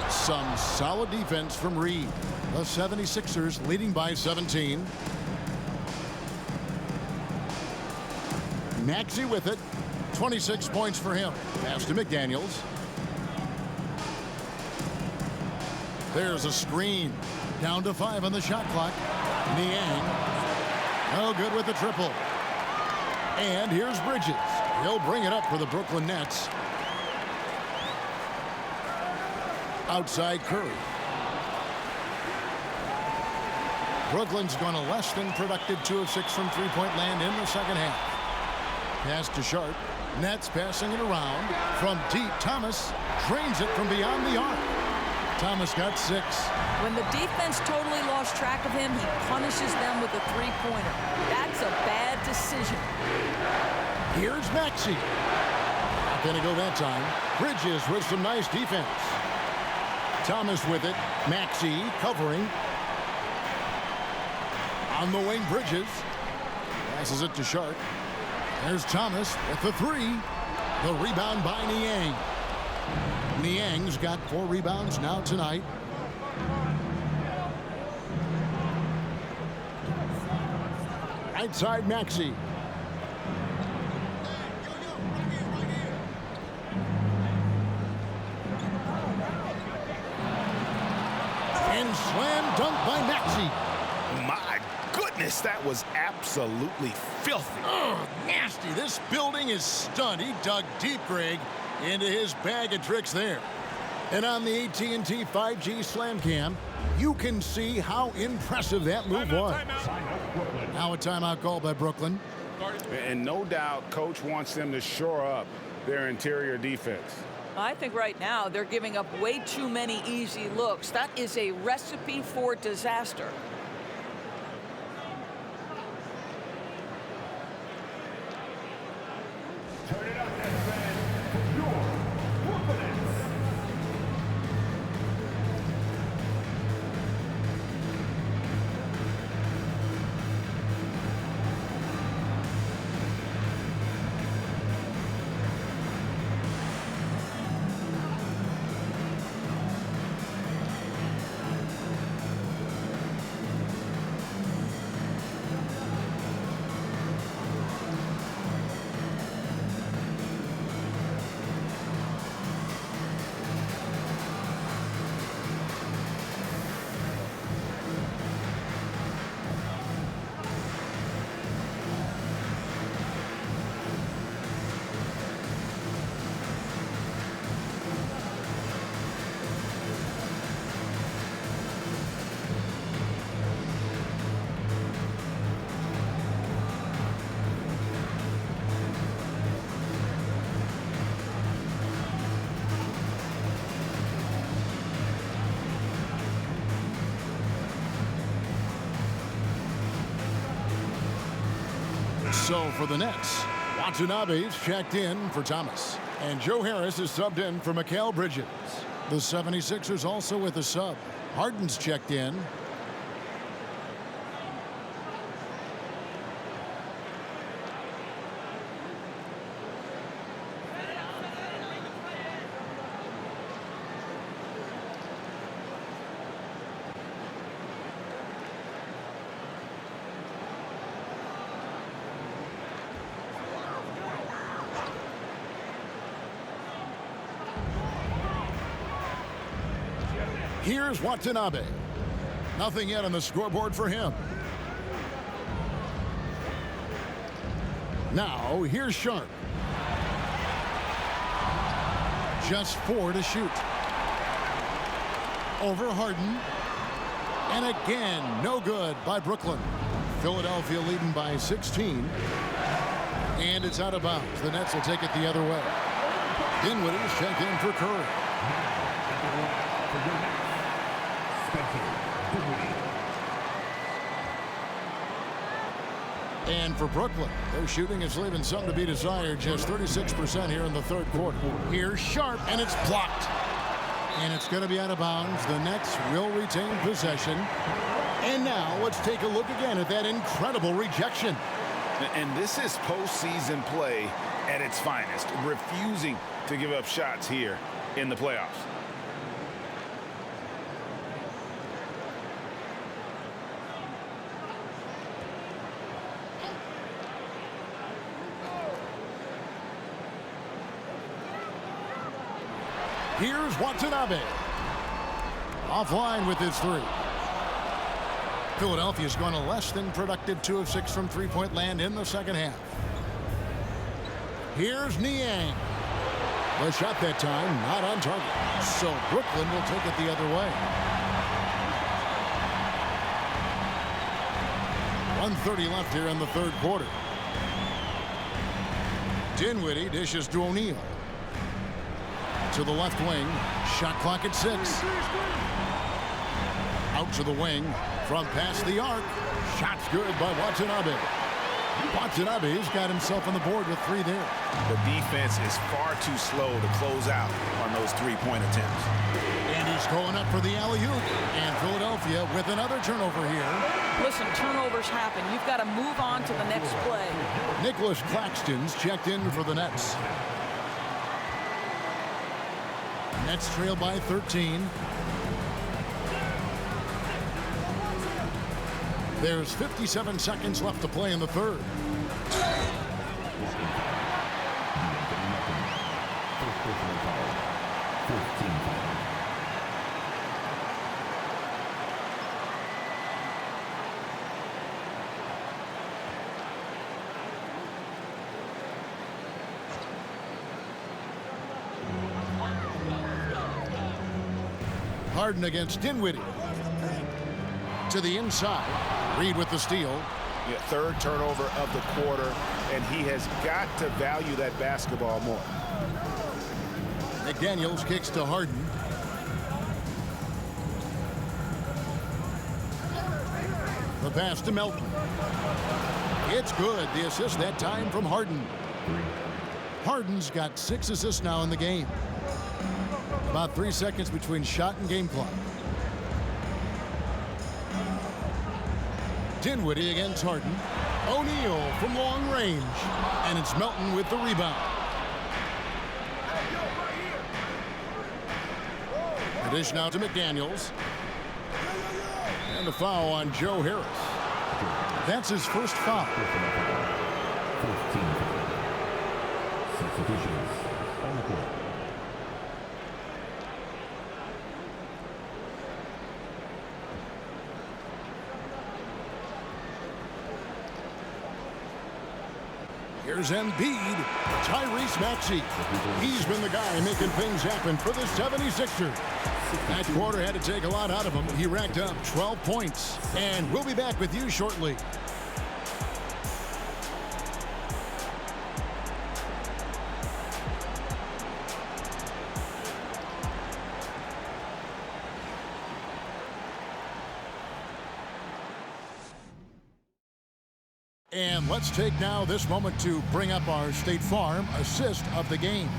Some solid defense from Reed. The 76ers leading by 17. Maxey with it. 26 points for him. Pass to McDaniels. There's a screen. Down to 5 on the shot clock. Niang. No good with the triple. And here's Bridges. He'll bring it up for the Brooklyn Nets. Outside Curry. Brooklyn's gone a less than productive 2 of 6 from three-point land in the second half. Pass to Sharp. Nets passing it around. From deep, Thomas drains it from beyond the arc. Thomas got 6. When the defense totally lost track of him, he punishes them with a three-pointer. That's a bad decision. Here's Maxey. Not going to go that time. Bridges with some nice defense. Thomas with it. Maxey covering. On the wing, Bridges. Passes it to Sharp. There's Thomas with the 3. The rebound by Niang. Niang's got 4 rebounds now tonight. Right side, Maxey. And slam dunk by Maxey. My goodness, that was absolutely filthy. Oh, nasty. This building is stunned. He dug deep, Greg, into his bag of tricks there. And on the AT&T 5G Slam Cam, you can see how impressive that move was. Now a timeout call by Brooklyn. And no doubt, Coach wants them to shore up their interior defense. I think right now they're giving up way too many easy looks. That is a recipe for disaster. Turn it up, Nets fans. Your Brooklyn Nets. So for the Nets, Watanabe's checked in for Thomas. And Joe Harris is subbed in for Mikal Bridges. The 76ers also with a sub. Harden's checked in. Here's Watanabe. Nothing yet on the scoreboard for him. Now, here's Sharp. Just 4 to shoot. Over Harden. And again, no good by Brooklyn. Philadelphia leading by 16. And it's out of bounds. The Nets will take it the other way. Dinwiddie's checked in for Curry. And for Brooklyn, their shooting is leaving some to be desired. Just 36% here in the third quarter. Here's Sharp, and it's blocked. And it's going to be out of bounds. The Nets will retain possession. And now let's take a look again at that incredible rejection. And this is postseason play at its finest, refusing to give up shots here in the playoffs. Here's Watanabe. Offline with his three. Philadelphia's gone a less than productive 2 of 6 from three-point land in the second half. Here's Niang. The shot that time not on target. So Brooklyn will take it the other way. 1:30 left here in the third quarter. Dinwiddie dishes to O'Neal. To the left wing. Shot clock at 6. Out to the wing. From past the arc. Shot's good by Watanabe. Watanabe's got himself on the board with 3 there. The defense is far too slow to close out on those three-point attempts. And he's going up for the alley-oop. And Philadelphia with another turnover here. Listen, turnovers happen. You've got to move on to the next play. Nicholas Claxton's checked in for the Nets. Nets trail by 13. There's 57 seconds left to play in the third. Harden against Dinwiddie. To the inside. Reed with the steal. Yeah, third turnover of the quarter, and he has got to value that basketball more. McDaniels kicks to Harden. The pass to Melton. It's good. The assist that time from Harden. Harden's got 6 assists now in the game. About 3 seconds between shot and game clock. Dinwiddie against Harden. O'Neal from long range. And it's Melton with the rebound. The dish now to McDaniels. And a foul on Joe Harris. That's his first foul. 15. Substitutions on the court. Here's Embiid, Tyrese Maxey. He's been the guy making things happen for the 76ers. That quarter had to take a lot out of him. He racked up 12 points. And we'll be back with you shortly. And let's take now this moment to bring up our State Farm assist of the game.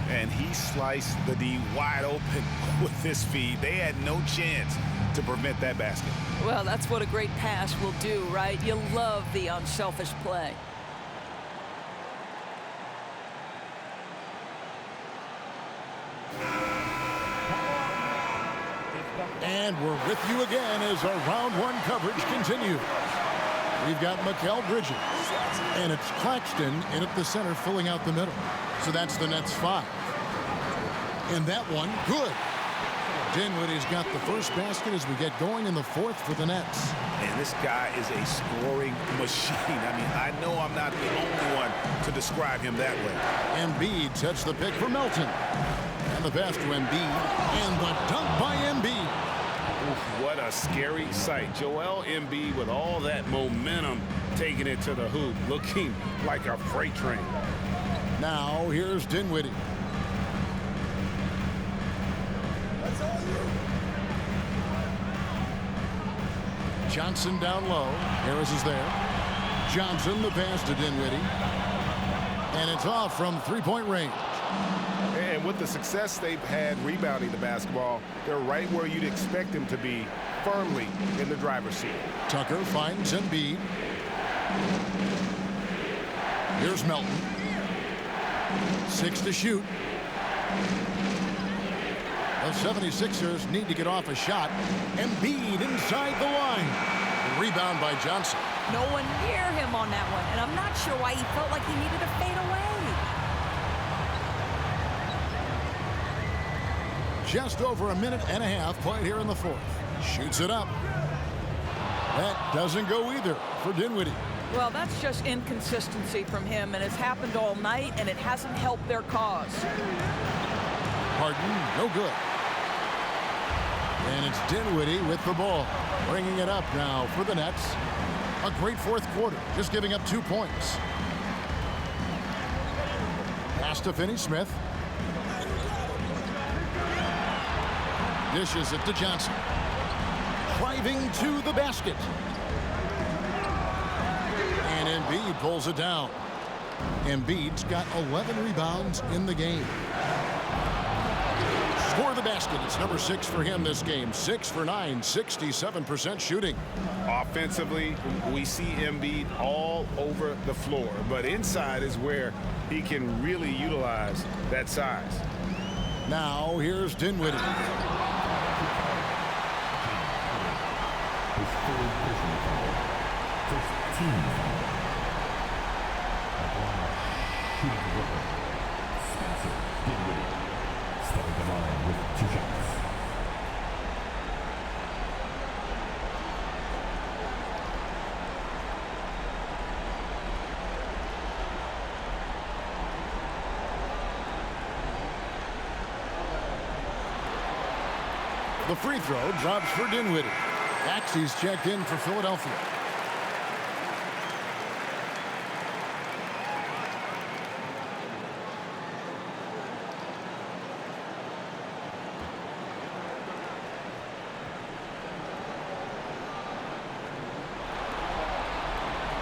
And he sliced the D wide open with this feed. They had no chance to prevent that basket. Well, that's what a great pass will do, right? You love the unselfish play. And we're with you again as our round one coverage continues. We've got Mikal Bridges, and it's Claxton in at the center filling out the middle. So that's the Nets 5. And that one, good. Dinwiddie's got the first basket as we get going in the fourth for the Nets. And this guy is a scoring machine. I mean, I know I'm not the only one to describe him that way. Embiid sets the pick for Melton. And the pass to Embiid, and the dunk by Embiid. What a scary sight. Joel Embiid with all that momentum taking it to the hoop, looking like a freight train. Now here's Dinwiddie. Johnson down low. Harris is there. Johnson, the pass to Dinwiddie. And it's off from three-point range. And with the success they've had rebounding the basketball, they're right where you'd expect them to be, firmly in the driver's seat. Tucker finds Embiid. Here's Melton. 6 to shoot. The 76ers need to get off a shot. Embiid inside the line. Rebound by Johnson. No one near him on that one, and I'm not sure why he felt like he needed to fade away. just over a minute and a half played here in the fourth. Shoots it up. That doesn't go either for Dinwiddie. Well, that's just inconsistency from him, and it's happened all night, and it hasn't helped their cause. Harden, no good. And it's Dinwiddie with the ball. Bringing it up now for the Nets. A great fourth quarter, just giving up 2 points. Pass to Finney-Smith. Dishes it to Johnson. Driving to the basket. And Embiid pulls it down. Embiid's got 11 rebounds in the game. Score the basket. It's number 6 for him this game. 6 for 9, 67% shooting. Offensively, we see Embiid all over the floor, but inside is where he can really utilize that size. Now here's Dinwiddie. His third personal foul. First team foul. Shooting the Brooklyn. Spencer Dinwiddie. Stepping to line with 2 shots. The free throw drops for Dinwiddie. Maxey's checked in for Philadelphia.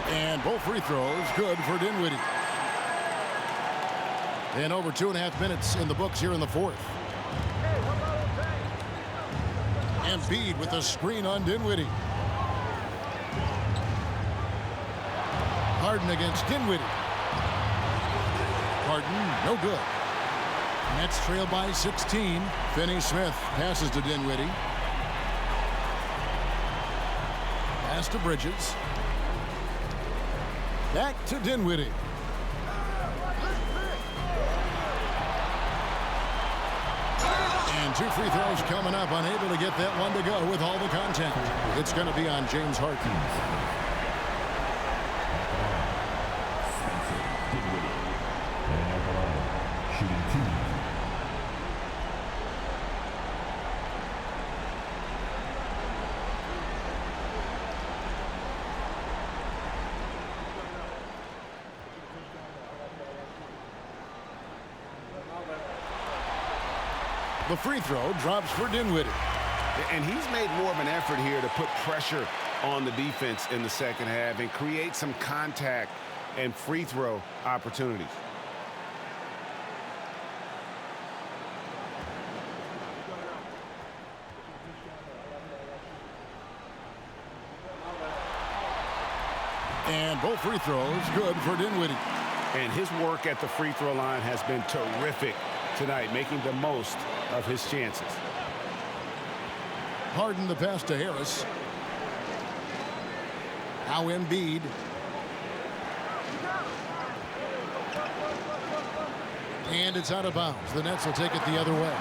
And both free throws good for Dinwiddie. And over 2.5 minutes in the books here in the fourth. Embiid with a screen on Dinwiddie. Harden against Dinwiddie. Harden, no good. Nets trail by 16. Finney-Smith passes to Dinwiddie. Pass to Bridges. Back to Dinwiddie. And 2 free throws coming up. Unable to get that one to go with all the contact. It's going to be on James Harden. Spencer Dinwiddie. And at the line, shooting 2. The free throw drops for Dinwiddie. And he's made more of an effort here to put pressure on the defense in the second half and create some contact and free throw opportunities. And both free throws good for Dinwiddie. And his work at the free throw line has been terrific tonight, making the most of his chances. Harden the pass to Harris. Now Embiid. And it's out of bounds. The Nets will take it the other way.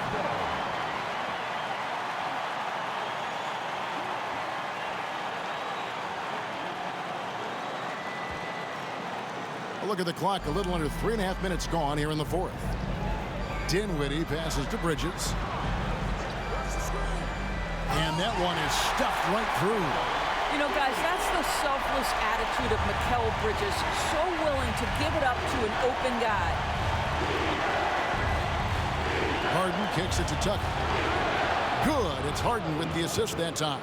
A look at the clock. A little under 3.5 minutes gone here in the fourth. Dinwiddie passes to Bridges. And that one is stuffed right through. You know, guys, that's the selfless attitude of Mikal Bridges. So willing to give it up to an open guy. Harden kicks it to Tucker. Good. It's Harden with the assist that time.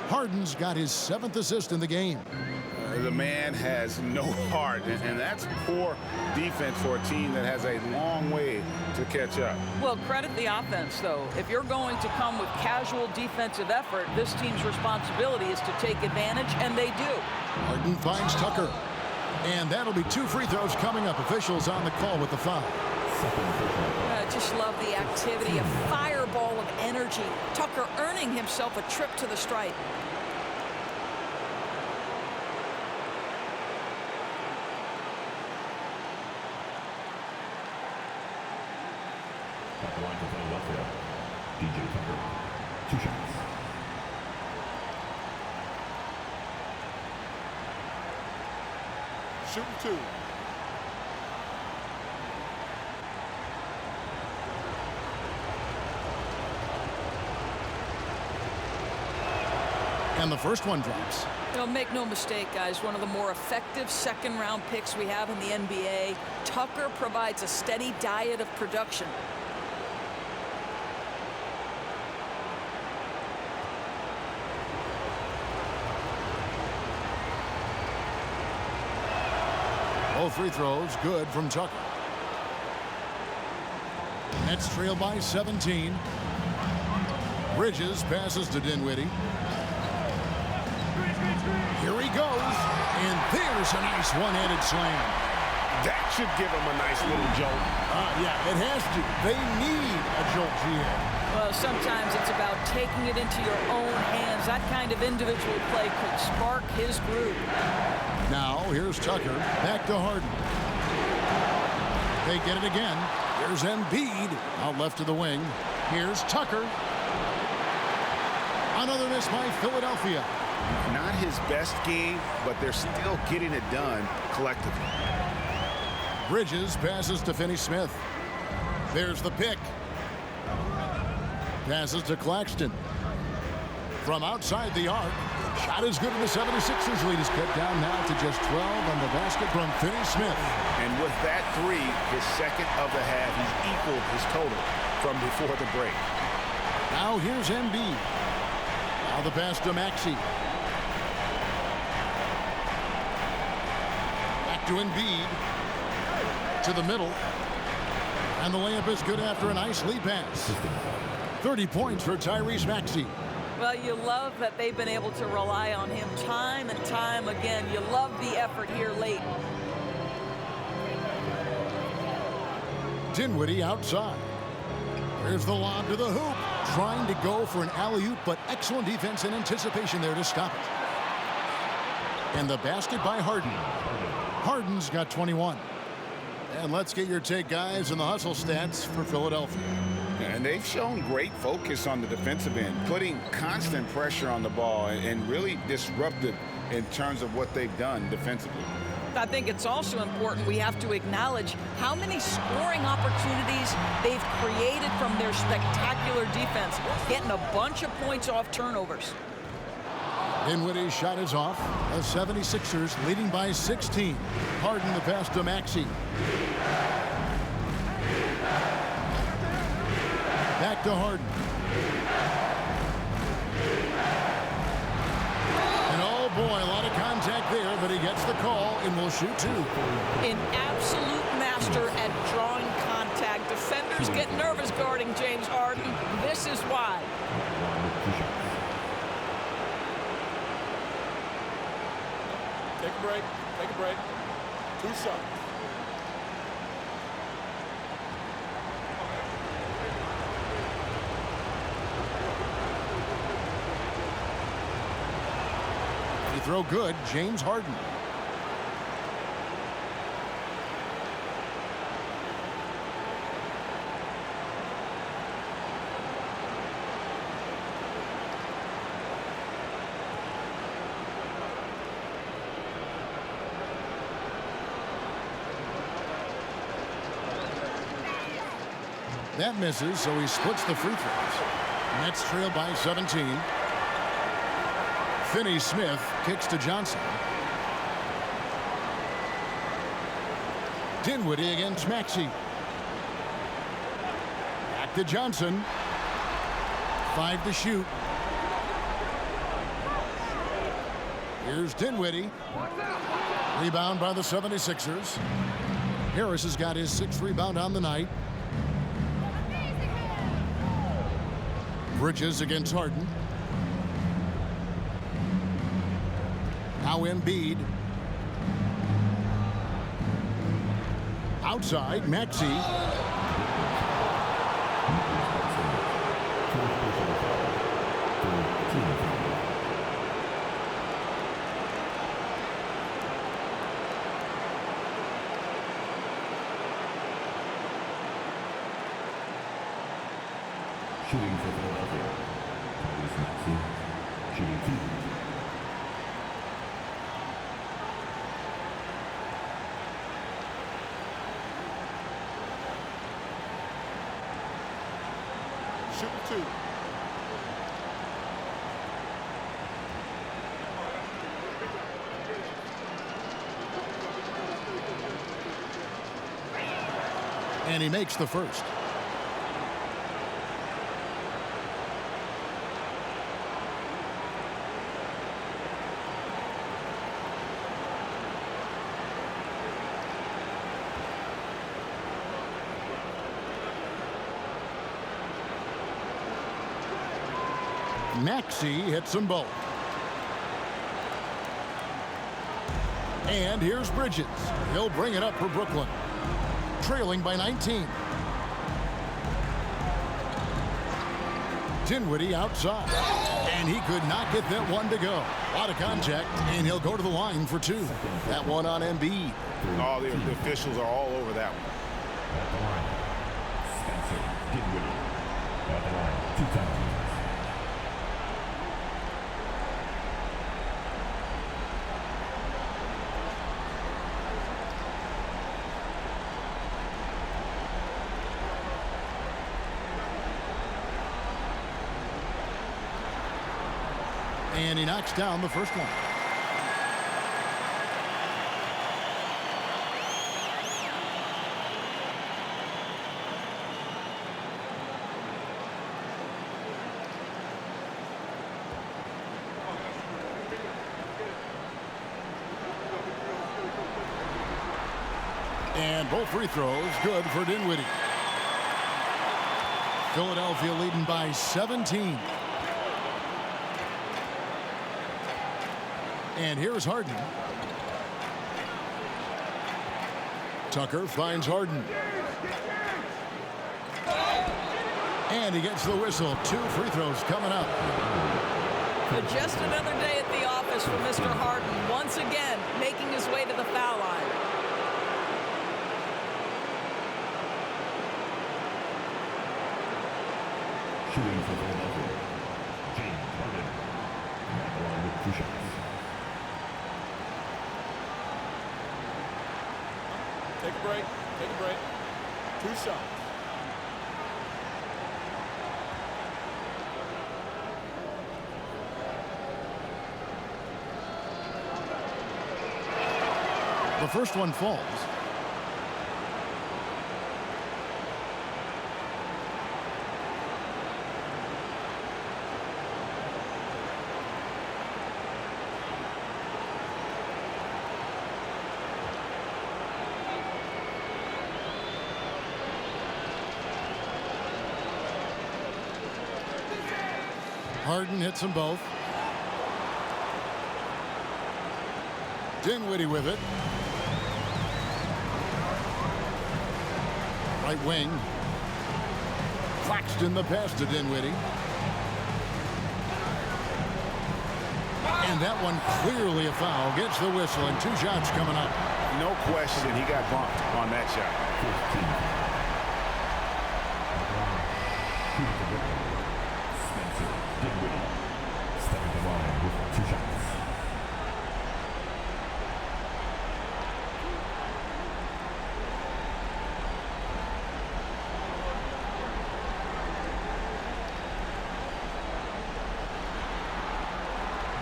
Harden's got his 7th assist in the game. The man has no heart, and that's poor defense for a team that has a long way to catch up. Well, credit the offense, though. If you're going to come with casual defensive effort, this team's responsibility is to take advantage, and they do. Harden finds Tucker. And that'll be 2 free throws coming up. Officials on the call with the foul. I just love the activity, a fireball of energy. Tucker earning himself a trip to the stripe. At the line for Philadelphia, DJ Tucker, 2 shots. Shooting 2. And the first one drops. Make no mistake, guys, one of the more effective second-round picks we have in the NBA. Tucker provides a steady diet of production. Both free throws good from Tucker. Nets trail by 17. Bridges passes to Dinwiddie. Here he goes, and there's a nice one-handed slam. That should give him a nice little jolt. Yeah, it has to. They need a jolt here. Well, sometimes it's about taking it into your own hands. That kind of individual play could spark his groove. Now, here's Tucker, back to Harden. They get it again. Here's Embiid, out left to the wing. Here's Tucker. Another miss by Philadelphia. Not his best game, but they're still getting it done collectively. Bridges passes to Finney-Smith. There's the pick. Passes to Claxton. From outside the arc. Shot is good, and the 76ers lead is cut down now to just 12 on the basket from Finney-Smith. And with that 3, his second of the half, he's equaled his total from before the break. Now here's Embiid. Now the pass to Maxey. Back to Embiid. To the middle. And the layup is good after a nice lead pass. 30 points for Tyrese Maxey. Well, you love that they've been able to rely on him time and time again. You love the effort here late. Dinwiddie outside. Here's the lob to the hoop. Trying to go for an alley-oop, but excellent defense and anticipation there to stop it. And the basket by Harden. Harden's got 21. And let's get your take, guys, on the hustle stats for Philadelphia. And they've shown great focus on the defensive end, putting constant pressure on the ball and really disruptive in terms of what they've done defensively. I think it's also important we have to acknowledge how many scoring opportunities they've created from their spectacular defense, getting a bunch of points off turnovers. Dinwiddie's shot is off. The 76ers leading by 16. Harden the pass to Maxey. Back to Harden. And oh boy, a lot of contact there, but he gets the call and will shoot 2. An absolute master at drawing contact. Defenders get nervous guarding James Harden. This is why. Take a break. Take a break. 2 shots. Free throw good, James Harden. That misses, so he splits the free throws. Nets trail by 17. Finney-Smith kicks to Johnson. Dinwiddie against Maxey. Back to Johnson. 5 to shoot. Here's Dinwiddie. Rebound by the 76ers. Harris has got his 6th rebound on the night. Bridges against Harden. Now Embiid. Outside, Maxey. Shooting for Philadelphia, Tyrese Maxey, shooting 2. Shooting 2. And he makes the first. Maxey hits them both. And here's Bridges. He'll bring it up for Brooklyn. Trailing by 19. Dinwiddie outside. And he could not get that one to go. Out of contact, and he'll go to the line for 2. That one on Embiid. Oh, the officials are all over that one. At the line, Spencer Dinwiddie. At the line, 2 times. And he knocks down the first one. And both free throws good for Dinwiddie. Philadelphia leading by 17. And here's Harden. Tucker finds Harden. And he gets the whistle. 2 free throws coming up. But just another day at the office for Mr. Harden. Once again, making his way to the foul line. Shooting for Philadelphia, James Harden. At the line with 2 shots. Take a break. Take a break. 2 shots. The first one falls. Harden hits them both. Dinwiddie with it. Right wing. Claxton the pass to Dinwiddie. And that one clearly a foul. Gets the whistle and 2 shots coming up. No question he got bumped on that shot. 15. Spencer Dinwiddie. Stepping the line with 2 shots.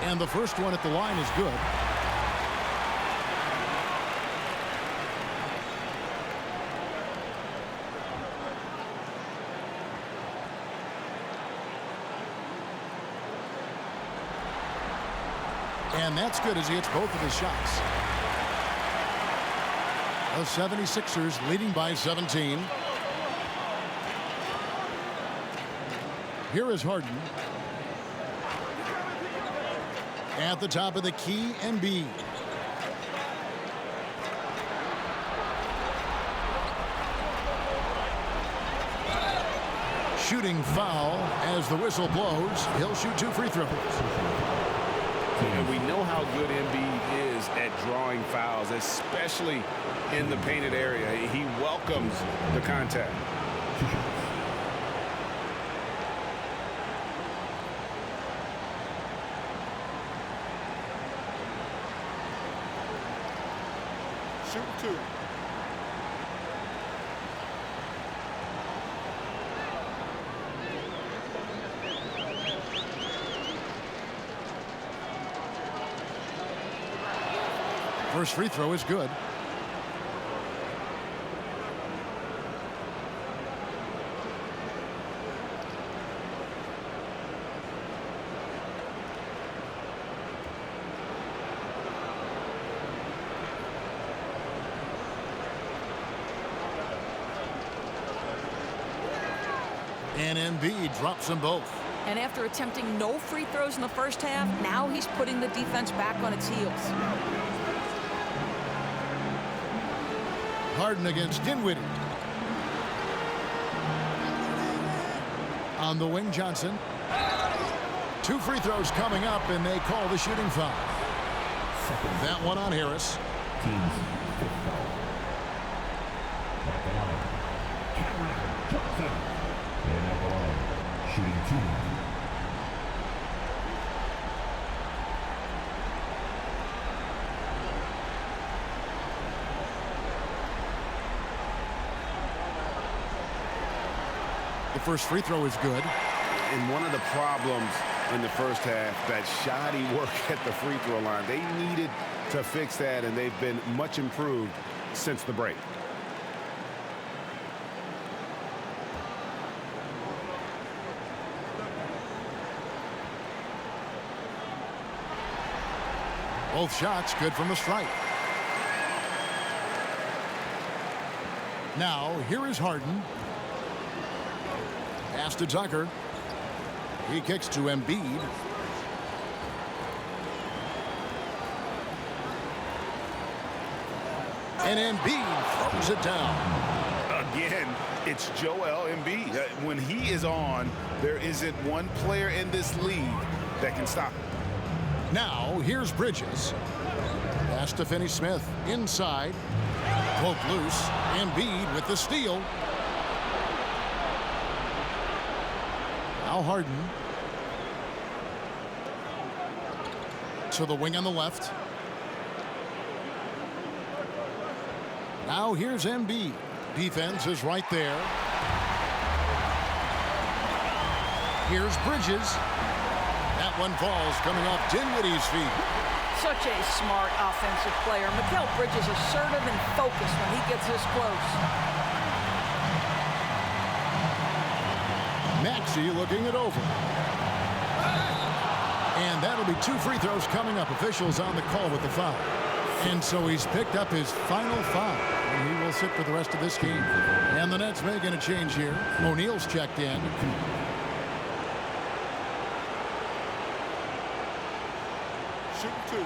And the first one at the line is good. And that's good as he hits both of his shots. The 76ers leading by 17. Here is Harden. At the top of the key, Embiid. Shooting foul as the whistle blows. He'll shoot 2 free throws. And we know how good Embiid is at drawing fouls, especially in the painted area. He welcomes the contact. Shoot 2. First free throw is good. And Embiid drops them both. And after attempting no free throws in the first half, now he's putting the defense back on its heels. Harden against Dinwiddie. On the wing, Johnson. 2 free throws coming up, and they call the shooting foul. That one on Harris. Team's fifth foul. At the line, Cameron Johnson. And at the line, shooting 2. The first free throw is good. And one of the problems in the first half, that shoddy work at the free throw line. They needed to fix that, and they've been much improved since the break. Both shots good from the stripe. Now, here is Harden. Pass to Tucker. He kicks to Embiid. And Embiid throws it down. Again, it's Joel Embiid. When he is on, there isn't one player in this league that can stop him. Now, here's Bridges. Pass to Finney-Smith. Inside. Poke loose. Embiid with the steal. Now Harden. To the wing on the left. Now here's Embiid. Defense is right there. Here's Bridges. That one falls coming off Dinwiddie's feet. Such a smart offensive player. Mikal Bridges assertive and focused when he gets this close. Maxey looking it over. And that'll be 2 free throws coming up. Officials on the call with the foul. And so he's picked up his final foul. And he will sit for the rest of this game. And the Nets making a change here. O'Neal's checked in. Shoot 2.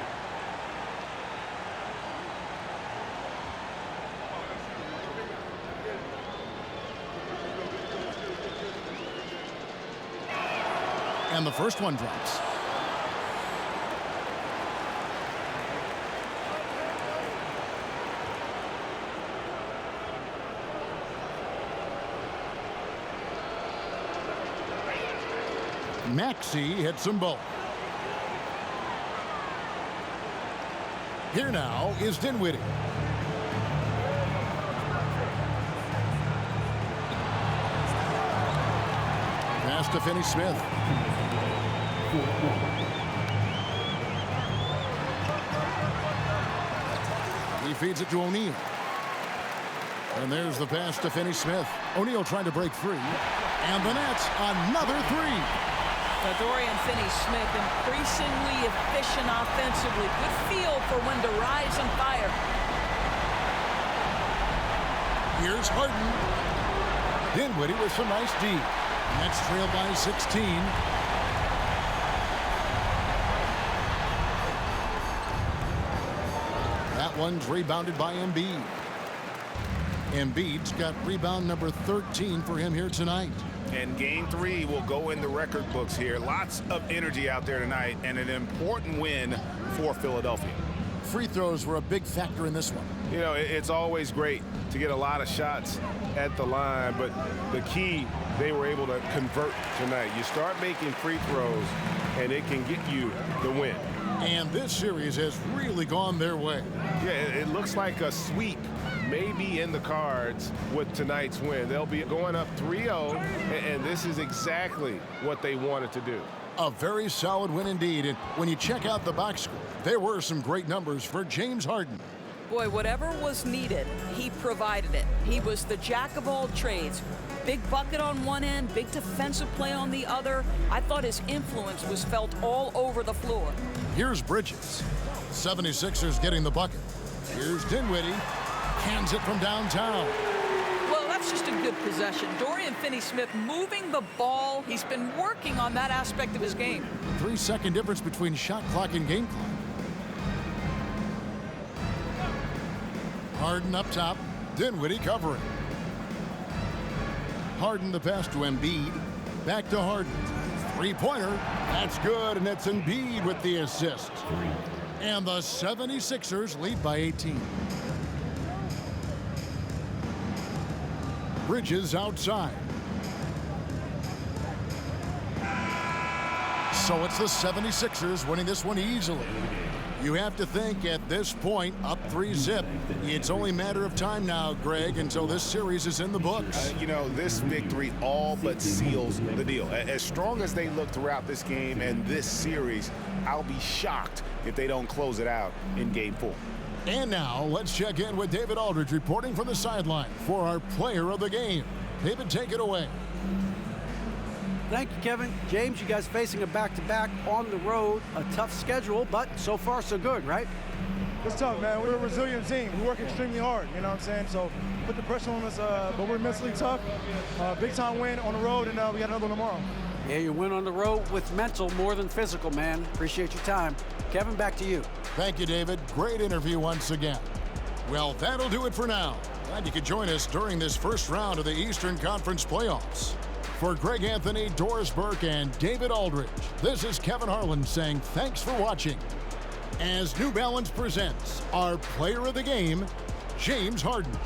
And the first one drops. Maxey hits them both. Here now is Dinwiddie. Pass to Finney-Smith. He feeds it to O'Neal. And there's the pass to Finney-Smith. O'Neal trying to break free. And the Nets, another 3. Now, Dorian Finney-Smith increasingly efficient offensively. Good feel for when to rise and fire. Here's Harden. Dinwiddie with some nice D. Nets trail by 16. That one's rebounded by Embiid. Embiid's got rebound number 13 for him here tonight. And game 3 will go in the record books here. Lots of energy out there tonight, and an important win for Philadelphia. Free throws were a big factor in this one. You know, it's always great to get a lot of shots at the line, but the key, they were able to convert tonight. You start making free throws, and it can get you the win. And this series has really gone their way. Yeah, it looks like a sweep may be in the cards with tonight's win. They'll be going up 3-0, and this is exactly what they wanted to do. A very solid win indeed. And when you check out the box score, there were some great numbers for James Harden. Boy, whatever was needed, he provided it. He was the jack of all trades. Big bucket on one end, big defensive play on the other. I thought his influence was felt all over the floor. Here's Bridges. 76ers getting the bucket. Here's Dinwiddie. Hands it from downtown. Well, that's just a good possession. Dorian Finney-Smith moving the ball. He's been working on that aspect of his game. 3-second difference between shot clock and game clock. Harden up top. Dinwiddie covering. Harden the pass to Embiid. Back to Harden. Three-pointer. That's good, and it's Embiid with the assist. And the 76ers lead by 18. Bridges outside. So it's the 76ers winning this one easily. You have to think at this point, up 3-zip, it's only a matter of time now, Greg, until this series is in the books. You know, this victory all but seals the deal. As strong as they look throughout this game and this series, I'll be shocked if they don't close it out in Game 4. And now, let's check in with David Aldridge reporting from the sideline for our player of the game. David, take it away. Thank you, Kevin. James, you guys facing a back-to-back on the road, a tough schedule, but so far so good, right? It's tough, man. We're a resilient team. We work extremely hard, you know what I'm saying? So put the pressure on us, but we're mentally tough. Big-time win on the road, and we got another one tomorrow. Yeah, you win on the road with mental more than physical, man. Appreciate your time. Kevin, back to you. Thank you, David. Great interview once again. Well, that'll do it for now. Glad you could join us during this first round of the Eastern Conference playoffs. For Greg Anthony, Doris Burke, and David Aldridge, this is Kevin Harlan saying thanks for watching. As New Balance presents our player of the game, James Harden.